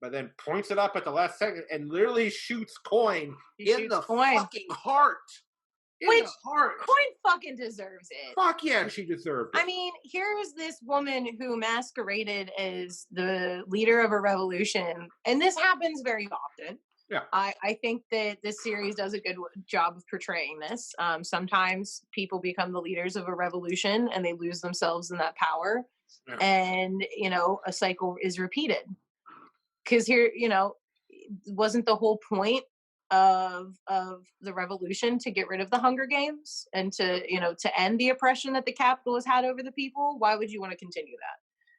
but then points it up at the last second and literally shoots Coin in the fucking heart. Which Coin fucking deserves it. Fuck yeah, she deserved it. I mean, here's this woman who masqueraded as the leader of a revolution, and this happens very often. Yeah. I think that this series does a good job of portraying this. Sometimes people become the leaders of a revolution and they lose themselves in that power. Yeah. And, a cycle is repeated. Because here, wasn't the whole point of the revolution to get rid of the Hunger Games and to end the oppression that the Capitol has had over the people? Why would you want to continue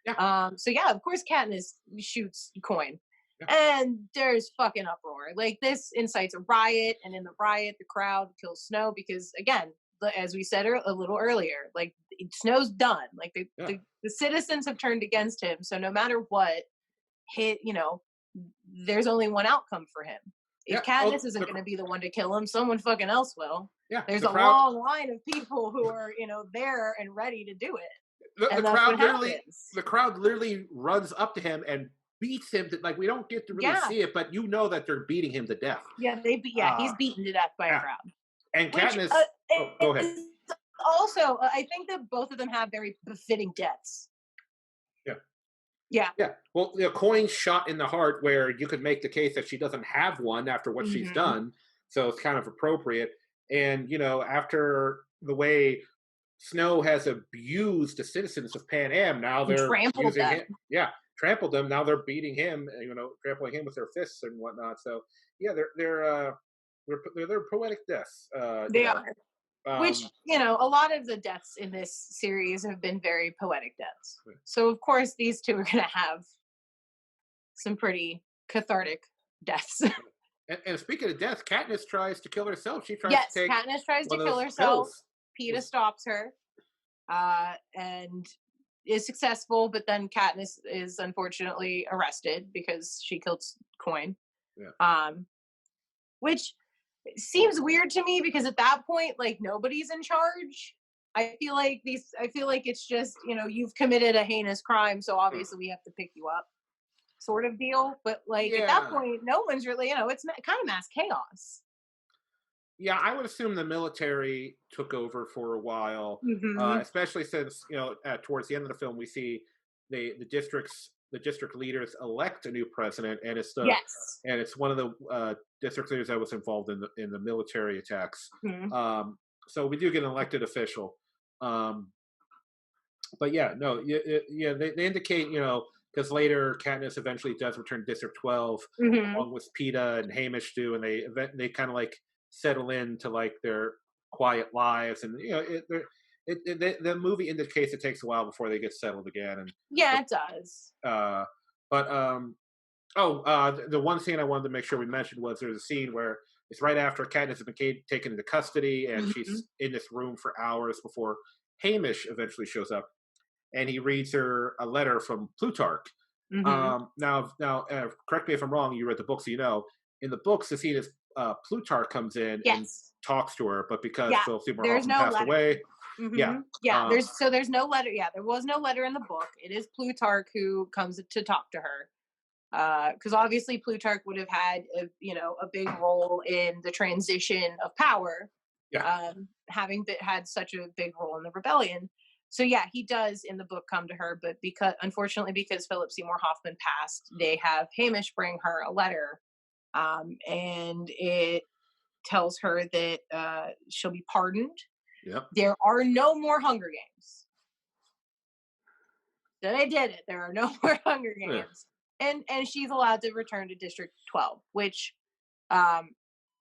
that? Yeah. So yeah, of course Katniss shoots Coin. Yeah. And there's fucking uproar. Like this incites a riot, and in the riot the crowd kills Snow because, again, as we said a little earlier, like Snow's done. Like the citizens have turned against him, so no matter what, there's only one outcome for him. If Katniss isn't going to be the one to kill him, someone fucking else will. Yeah, there's a long line of people who are there and ready to do it. The crowd literally runs up to him and beats him. Like we don't get to really see it, but that they're beating him to death. Yeah, he's beaten to death by a crowd. And Katniss, go ahead. Also, I think that both of them have very befitting deaths. Yeah. Well, Coin shot in the heart, where you could make the case that she doesn't have one after what she's done, so it's kind of appropriate. And after the way Snow has abused the citizens of Pan Am, now they're trampled them. Him. Yeah, trampled them. Now they're beating him, trampling him with their fists and whatnot. So yeah, they're poetic deaths. They are. Which, a lot of the deaths in this series have been very poetic deaths. So, of course, these two are going to have some pretty cathartic deaths. And speaking of death, Katniss tries to kill herself. She tries to take Katniss tries to kill herself. Peeta stops her and is successful, but then Katniss is unfortunately arrested because she killed Coin. Yeah. Which seems weird to me because at that point, like, nobody's in charge. I feel like it's just, you've committed a heinous crime, so obviously we have to pick you up. sort of deal. But like at that Yeah. point, no one's really, it's kind of mass chaos. Yeah, I would assume the military took over for a while, Hmm. especially since towards the end of the film we see the district leaders elect a new president, and Yes. it's one of the district leaders that was involved in the military attacks. Hmm. Um, so we do get an elected official, um, but yeah, no, yeah, they indicate because later Katniss eventually does return to District 12 Hmm. along with Peta and Hamish do, and they kind of like settle into like their quiet lives, and the movie indicates it takes a while before they get settled again, and Yeah, it does. uh, but the one scene I wanted to make sure we mentioned was there's a scene where it's right after Katniss has been taken into custody, and Hmm. she's in this room for hours before Hamish eventually shows up, and he reads her a letter from Plutarch. Hmm. Correct me if I'm wrong. You read the books, so you know. In the books, the scene is Plutarch comes in and Yes. talks to her, but because Yeah. Philip Seymour There's Hoffman no passed letter. away, yeah, Yeah. um, There's no letter. Yeah, there was no letter in the book. It is Plutarch who comes to talk to her. Because obviously Plutarch would have had a big role in the transition of power, yeah, having had such a big role in the rebellion. So yeah, he does in the book come to her, but because Philip Seymour Hoffman passed, they have Hamish bring her a letter, and it tells her that she'll be pardoned. yep, There are no more Hunger Games. So they did it. There are no more Hunger yeah, Games, and she's allowed to return to District 12, which um,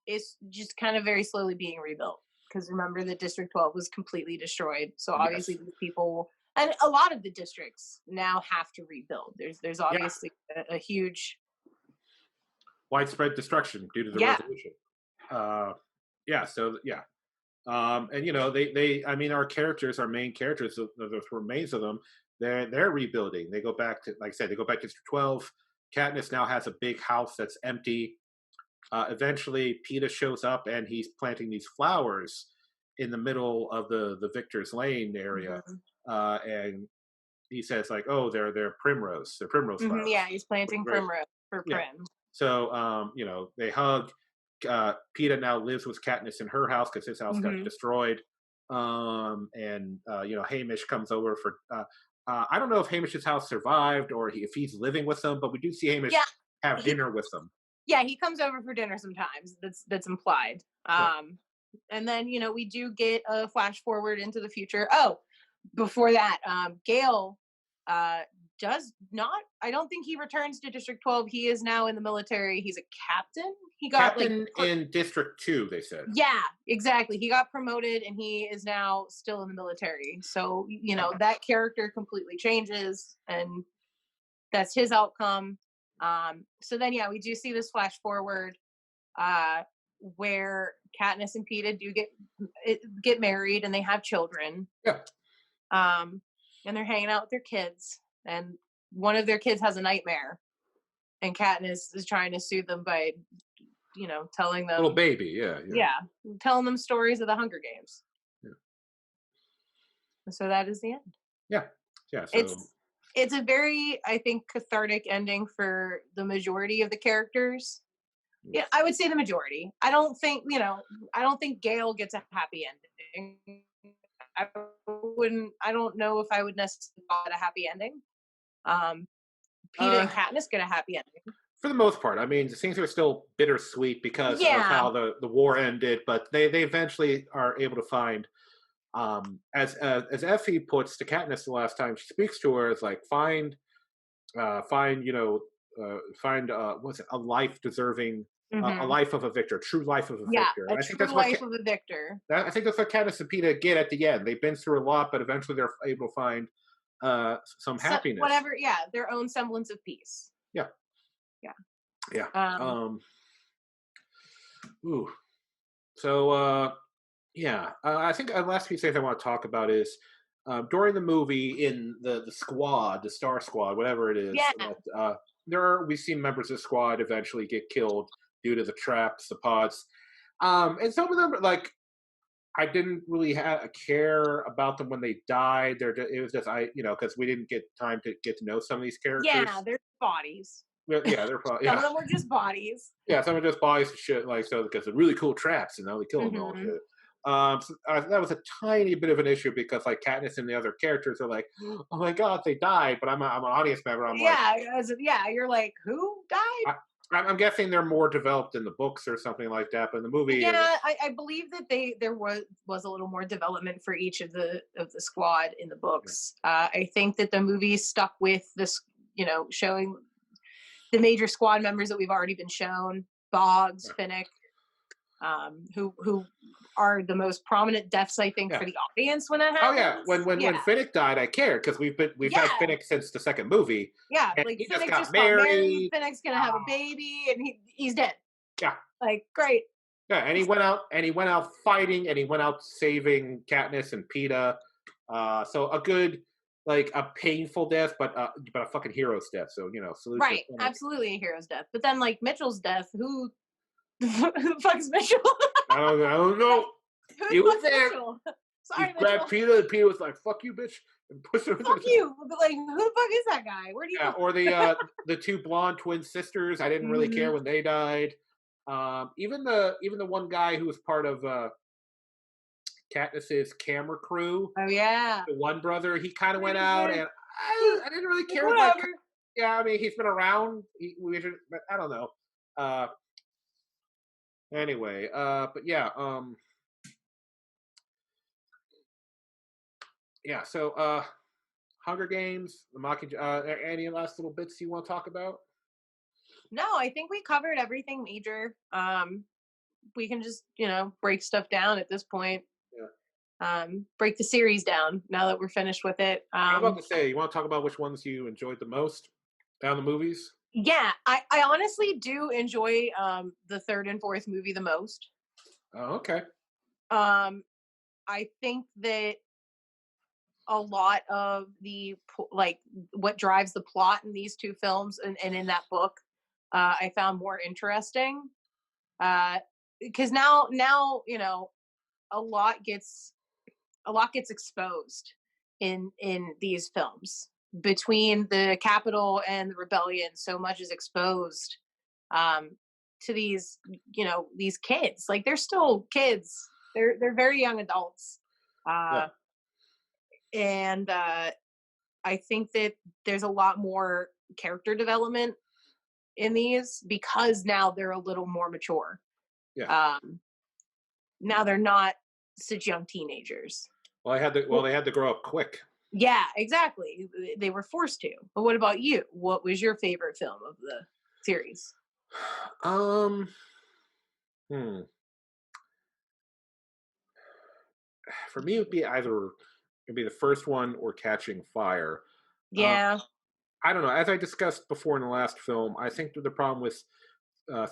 is just kind of very slowly being rebuilt. Because remember, the District 12 was completely destroyed. So obviously, yes, these people and a lot of the districts now have to rebuild. There's yeah, obviously a huge, widespread destruction due to the yeah. resolution. Uh, yeah, so yeah, and I mean, our main characters, the remains of them, they're rebuilding. They go back to, like I said, they go back to District 12. Katniss now has a big house that's empty. Eventually, Peta shows up and he's planting these flowers in the middle of the Victor's Lane area, Hmm. and he says like, "Oh, they're primrose Hmm. Yeah, flowers." he's planting Great, primrose for yeah. Prim. So they hug. Peta now lives with Katniss in her house because his house got Hmm. destroyed. And Hamish comes over for. I don't know if Hamish's house survived or if he's living with them, but we do see Yeah, Hamish have he dinner with them. yeah, he comes over for dinner sometimes. That's implied. Yeah. And then we do get a flash forward into the future. Oh, before that, Gale uh does not. I don't think he returns to District 12. He is now in the military. He's a captain. He got like Captain in District 2, they said. yeah, exactly. He got promoted and he is now still in the military. So that character completely changes, and that's his outcome. So then, yeah, we do see this flash forward uh, where Katniss and Peta do get married and they have children, Yeah. um, and they're hanging out with their kids. And one of their kids has a nightmare, and Katniss is trying to soothe them by, telling Little them, baby, yeah, yeah. yeah, telling them stories of the Hunger Games. Yeah. So that is the end. Yeah. Yeah. So It's a very, I think, cathartic ending for the majority of the characters. Yeah, I would say the majority. I don't think Gail gets a happy ending. I I don't know if I would necessarily call it a happy ending. Um, Peeta uh and Katniss get a happy ending. for the most part, I mean, the things are still bittersweet because of Yeah. how the war ended, but they eventually are able to find, as Effie puts to Katniss the last time she speaks to her, is like find find what's it, a life deserving, a Hmm. life of a victor, true life of a Yeah, victor. a And I think true that's what life of a victor. I think that's what Katniss and Peeta get at the end. They've been through a lot, but eventually they're able to find some So happiness. whatever, yeah, their own semblance of peace. Yeah, Yeah. yeah. Um, Um, ooh. So yeah, I think the last piece of things I want to talk about is during the movie in the squad, the Star Squad, whatever it is. yeah. That we've seen members of the squad eventually get killed due to the traps, the pods, and some of them like I didn't really care about them when they died. It was just because we didn't get time to get to know some of these Yeah, characters. their bodies. Yeah, they're probably Some of yeah. them were just bodies. Yeah, someone just buys shit like so because they're really cool traps, and now they kill them all Hmm. shit. That was a tiny bit of an issue because like Katniss and the other characters are like, "Oh my god, they died," but I'm an audience member. I'm like, Yeah, yeah. You're like, who died? I, I'm guessing they're more developed in the books or something like that. But in the movie, Yeah, I believe that there was a little more development for each of the squad in the yeah, books. I think that the movie stuck with this, showing the major squad members that we've already been shown: Boggs, yeah, Finnick, who are the most prominent deaths, I think, yeah. for the audience when that Oh yeah, happens. when Yeah, Finnick died, I cared because we've had yeah, Finnick since the second movie, yeah. and Like he just Finnick got just got married. married. Finnick's gonna have a baby, and he's dead. Yeah, Like, great. yeah, and he went out fighting, and he went out saving Katniss and Peeta. So a good, like a painful death, but a fucking hero's death. So salute to Right, Finnick. absolutely a hero's death. But then, like Mitchell's death, who who the fuck is Mitchell? I don't know. Who He the was fuck's there. Mitchell? He Sorry, grabbed Mitchell. Peeta, and Peeta was like, "Fuck you, bitch," and pushed him into Fuck the. you. But like, who the fuck is that guy? Where do you Yeah, go? or the two blonde twin sisters. I didn't really care Hmm. when they died. Even the one guy who was part of Katniss's camera crew, Oh yeah. the one brother, he kind of went He's out, like, and I didn't really like, care. Like, whatever. yeah, I mean, he's been around. But I don't know. Uh, anyway, but yeah, yeah. So, Hunger Games, the Mockingjay. Any last little bits you want to talk about? No, I think we covered everything major. We can just break stuff down at this point. Yeah. Break the series down now that we're finished with it. I'm about to say, you want to talk about which ones you enjoyed the most down the movies? Yeah, I honestly do enjoy the third and fourth movie the most. Oh, okay. Um, I think that a lot of like what drives the plot in these two films and in that book, I found more interesting. Because now a lot gets exposed in these films between the Capitol and the rebellion. So much is exposed um, to these kids. Like they're still kids. They're very young adults. Yeah. Uh, and I think that there's a lot more character development in these because now they're a little more mature. Yeah. Now they're not such young teenagers. They had to grow up quick. Yeah, exactly. They were forced to. But what about you? What was your favorite film of the series? Um, hmm. For me, it'd be the first one or Catching Fire. Uh, Yeah. I don't know. As I discussed before in the last film, I think the problem with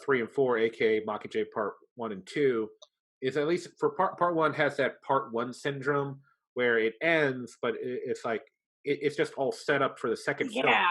3 and 4, aka Mockingjay Part 1 and 2, is at least for part one has that Part 1 syndrome where it ends, but it's like it's just all set up for the second film. Yeah.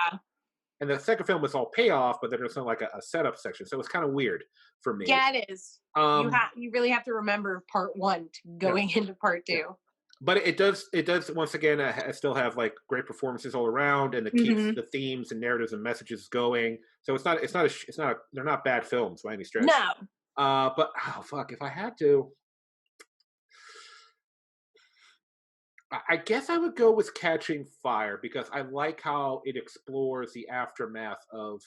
And the second film was all payoff, but then there's like a setup section, so it's kind of weird for me. Yeah, it is. Um, You really have to remember part one yeah, going into part yeah. two. But it does once again still have like great performances all around, and it keeps Hmm. the themes and narratives and messages going. So they're not bad films by any stretch. No. But oh fuck, if I had to, I guess I would go with Catching Fire because I like how it explores the aftermath of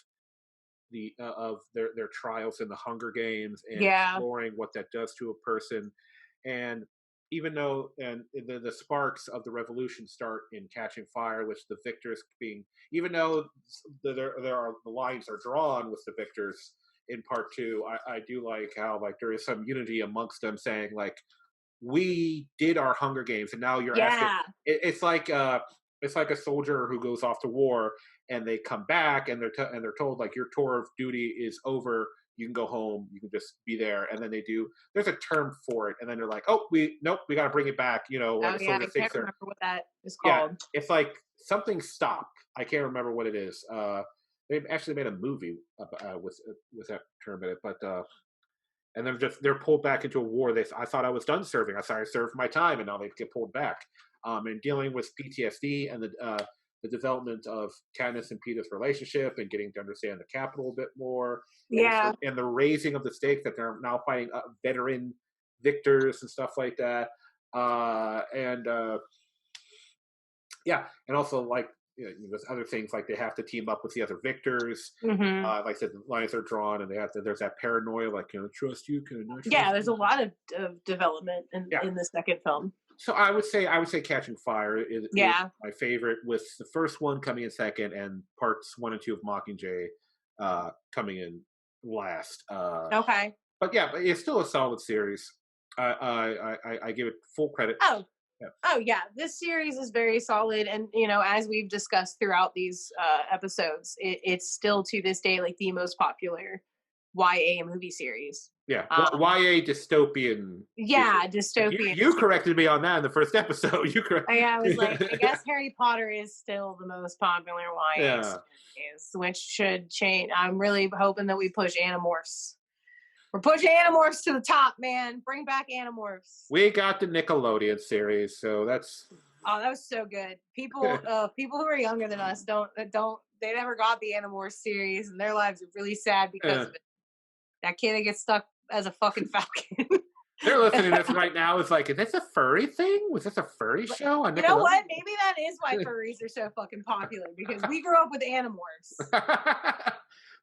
their trials in the Hunger Games and Yeah. exploring what that does to a person. And even though and the sparks of the revolution start in Catching Fire, which the victors being, even though the lines are drawn with the victors in part 2, I do like how like there is some unity amongst them, saying like we did our Hunger Games, and now you're asking. Yeah. It's like a soldier who goes off to war, and they come back, and they're told like your tour of duty is over. You can go home. You can just be there, and then they do. There's a term for it, and then they're like, "Oh, we got to bring it back." Like Oh a yeah, soldier I thinks can't they're remember what that is yeah. called. It's like something stopped. I can't remember what it is. They've actually made a movie with that term in it, but and they're pulled back into a war. I thought I was done serving. I thought I served my time, and now they get pulled back. And dealing with PTSD and the development of Katniss and Peeta's relationship and getting to understand the Capitol a bit more, Yeah. and the raising of the stakes that they're now fighting veteran victors and stuff like that. And yeah, and also like there's other things like they have to team up with the other victors. Hmm. Like I said, the lines are drawn, and they have to. There's that paranoia, like can I trust you? Can I trust Yeah, there's a you? lot of development Yeah. in the second film. So I would say Catching Fire is Yeah. my favorite, with the first one coming in second, and parts 1 and 2 of Mockingjay coming in last. Okay. But yeah, but it's still a solid series. I give it full credit. Oh, Yeah. oh yeah. This series is very solid, and as we've discussed throughout these episodes, it's still to this day like the most popular YA movie series. Yeah, Um, YA dystopian. yeah, You dystopian. you corrected me on that in the first episode. You correct. I was like, I guess Harry Potter is still the most popular YA Yeah, series, which should change. I'm really hoping that we push Animorphs. We're pushing Animorphs to the top, man. Bring back Animorphs. we got the Nickelodeon series, so that's Oh, that was so good. People who are younger than us they never got the Animorphs series, and their lives are really sad because uh, of it. That kid that gets stuck as a fucking falcon. they're listening to this right now. It's like, is this a furry thing? Was this a furry show on You know Nickelodeon? what? Maybe that is why furries are so fucking popular, because we grew up with Animorphs.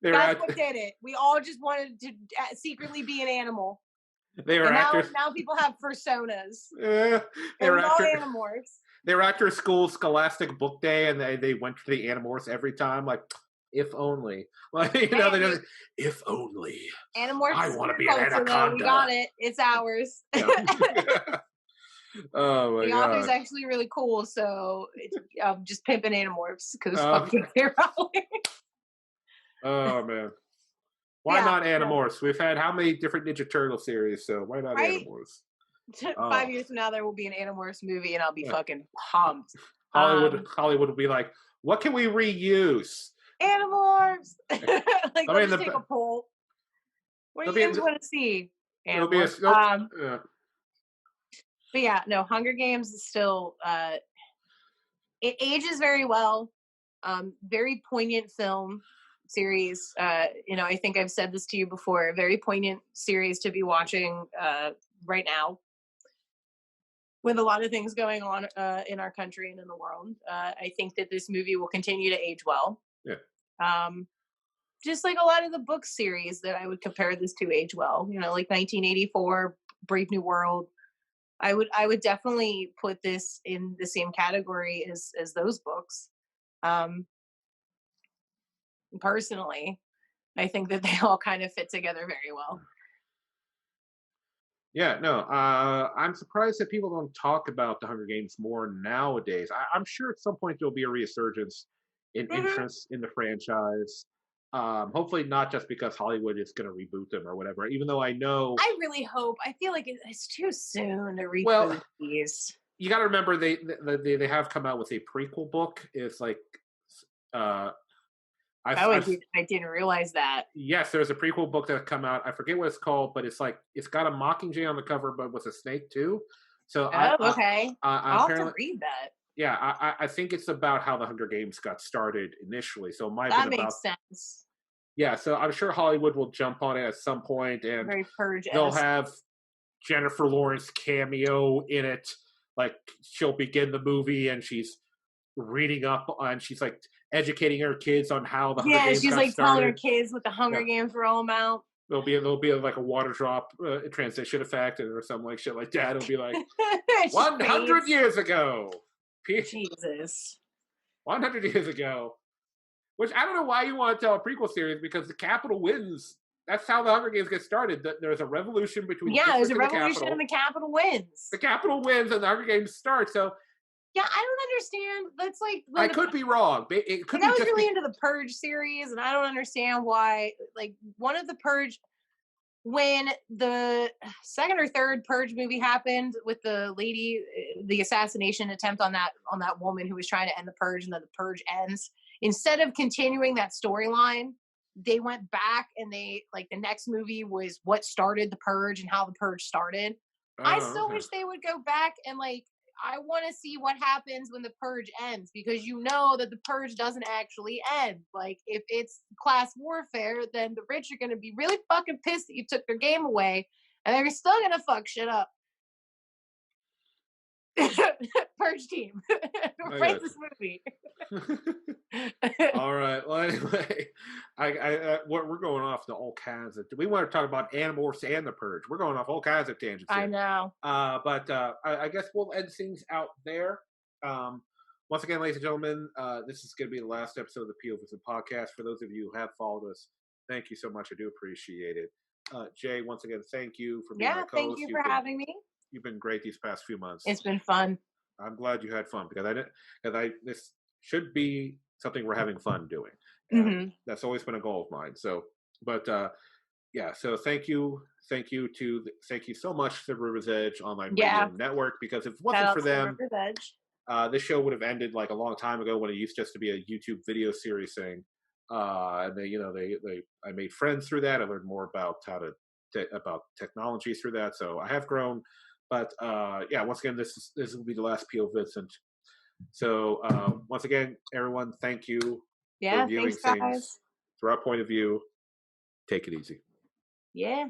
they were That's act- what did it. We all just wanted to secretly be an animal, they were and actors. now people have personas. They It were was all after Animorphs. they were after school Scholastic Book Day, and they went to the Animorphs every time. Like, if only, like they just, if only. Animorphs. I is want to be your an culture, though. anaconda. We got it. It's ours. Yeah. Oh my The god. author's actually really cool, so I'm just pimping Animorphs because Oh. fucking Hero. Oh man. Why Yeah, not yeah. Animorphs? We've had how many different Ninja Turtle series, so why not Right? Animorphs? 5 years from now, there will be an Animorphs movie, and I'll be Yeah. fucking pumped. Hollywood will be like, what can we reuse? Animorphs. Like, I let's mean, just take a poll. What do It'll you be- guys want to see? It'll be a Animorphs. yeah. But yeah, no, Hunger Games is still it ages very well. Very poignant film series. I think I've said this to you before. A very poignant series to be watching right now, with a lot of things going on in our country and in the world. I think that this movie will continue to age well. Yeah. Just like a lot of the book series that I would compare this to age well. Like 1984, Brave New World. I would definitely put this in the same category as those books. Personally, I think that they all kind of fit together very well. Yeah, no, I'm surprised that people don't talk about the Hunger Games more nowadays. I'm sure at some point there'll be a resurgence in interest in the franchise. Hopefully not just because Hollywood is going to reboot them or whatever. Even though I know, I really hope. I feel like it's too soon to reboot well, these. you got to remember they have come out with a prequel book. It's like, I didn't realize that. Yes, there's a prequel book that's come out. I forget what it's called, but it's like it's got a Mockingjay on the cover, but with a snake too. So okay. I'll have to read that. Yeah, I think it's about how the Hunger Games got started initially. So it might that have been makes sense. Yeah, so I'm sure Hollywood will jump on it at some point, and Very Purge-esque. they'll have Jennifer Lawrence cameo in it. Like she'll begin the movie and she's reading up on, she's like educating her kids on how the Hunger Games she's got like started. telling her kids what the Hunger Games were all about. There'll be like a water drop transition effect or something like shit like that. It'll be like 100 years ago. Jesus. 100 years ago. Which I don't know why you want to tell a prequel series, because the Capitol wins. That's how the Hunger Games get started. There's a revolution between there's a revolution and the Capitol wins. The Capitol wins and the Hunger Games start. So yeah, I don't understand. That's like I could be wrong. It could be I was really into the Purge series, and I don't understand why. Like one of the Purge, when the second or third Purge movie happened with the lady, the assassination attempt on that woman who was trying to end the Purge, and then the Purge ends. Instead of continuing that storyline, they went back and they like the next movie was what started the Purge and how the Purge started. I still wish they would go back and like I want to see what happens when the purge ends, because you know that the purge doesn't actually end. Like, if it's class warfare, then the rich are going to be really fucking pissed that you took their game away, and they're still going to fuck shit up. Purge team, I write got this movie. All right. Well, anyway, we're going off to all kinds of. We want to talk about Animorphs and the Purge. We're going off all kinds of tangents I here. know. But I guess we'll end things out there. Once again, ladies and gentlemen, this is going to be the last episode of the POVincent podcast. For those of you who have followed us, thank you so much. I do appreciate it. Jay, once again, thank you for being my co-host. Thank you for having me. You've been great these past few months. It's been fun. I'm glad you had fun, because this should be something we're having fun doing. That's always been a goal of mine. So, but yeah, so thank you so much to River's Edge Online Radio Network, because if it wasn't for them, this show would have ended like a long time ago, when it used just to be a YouTube video series thing. And I made friends through that. I learned more about about technology through that. So I have grown. But yeah, once again, this will be the last POVincent. So once again, everyone, thank you for viewing things through our point of view. Take it easy. Yeah.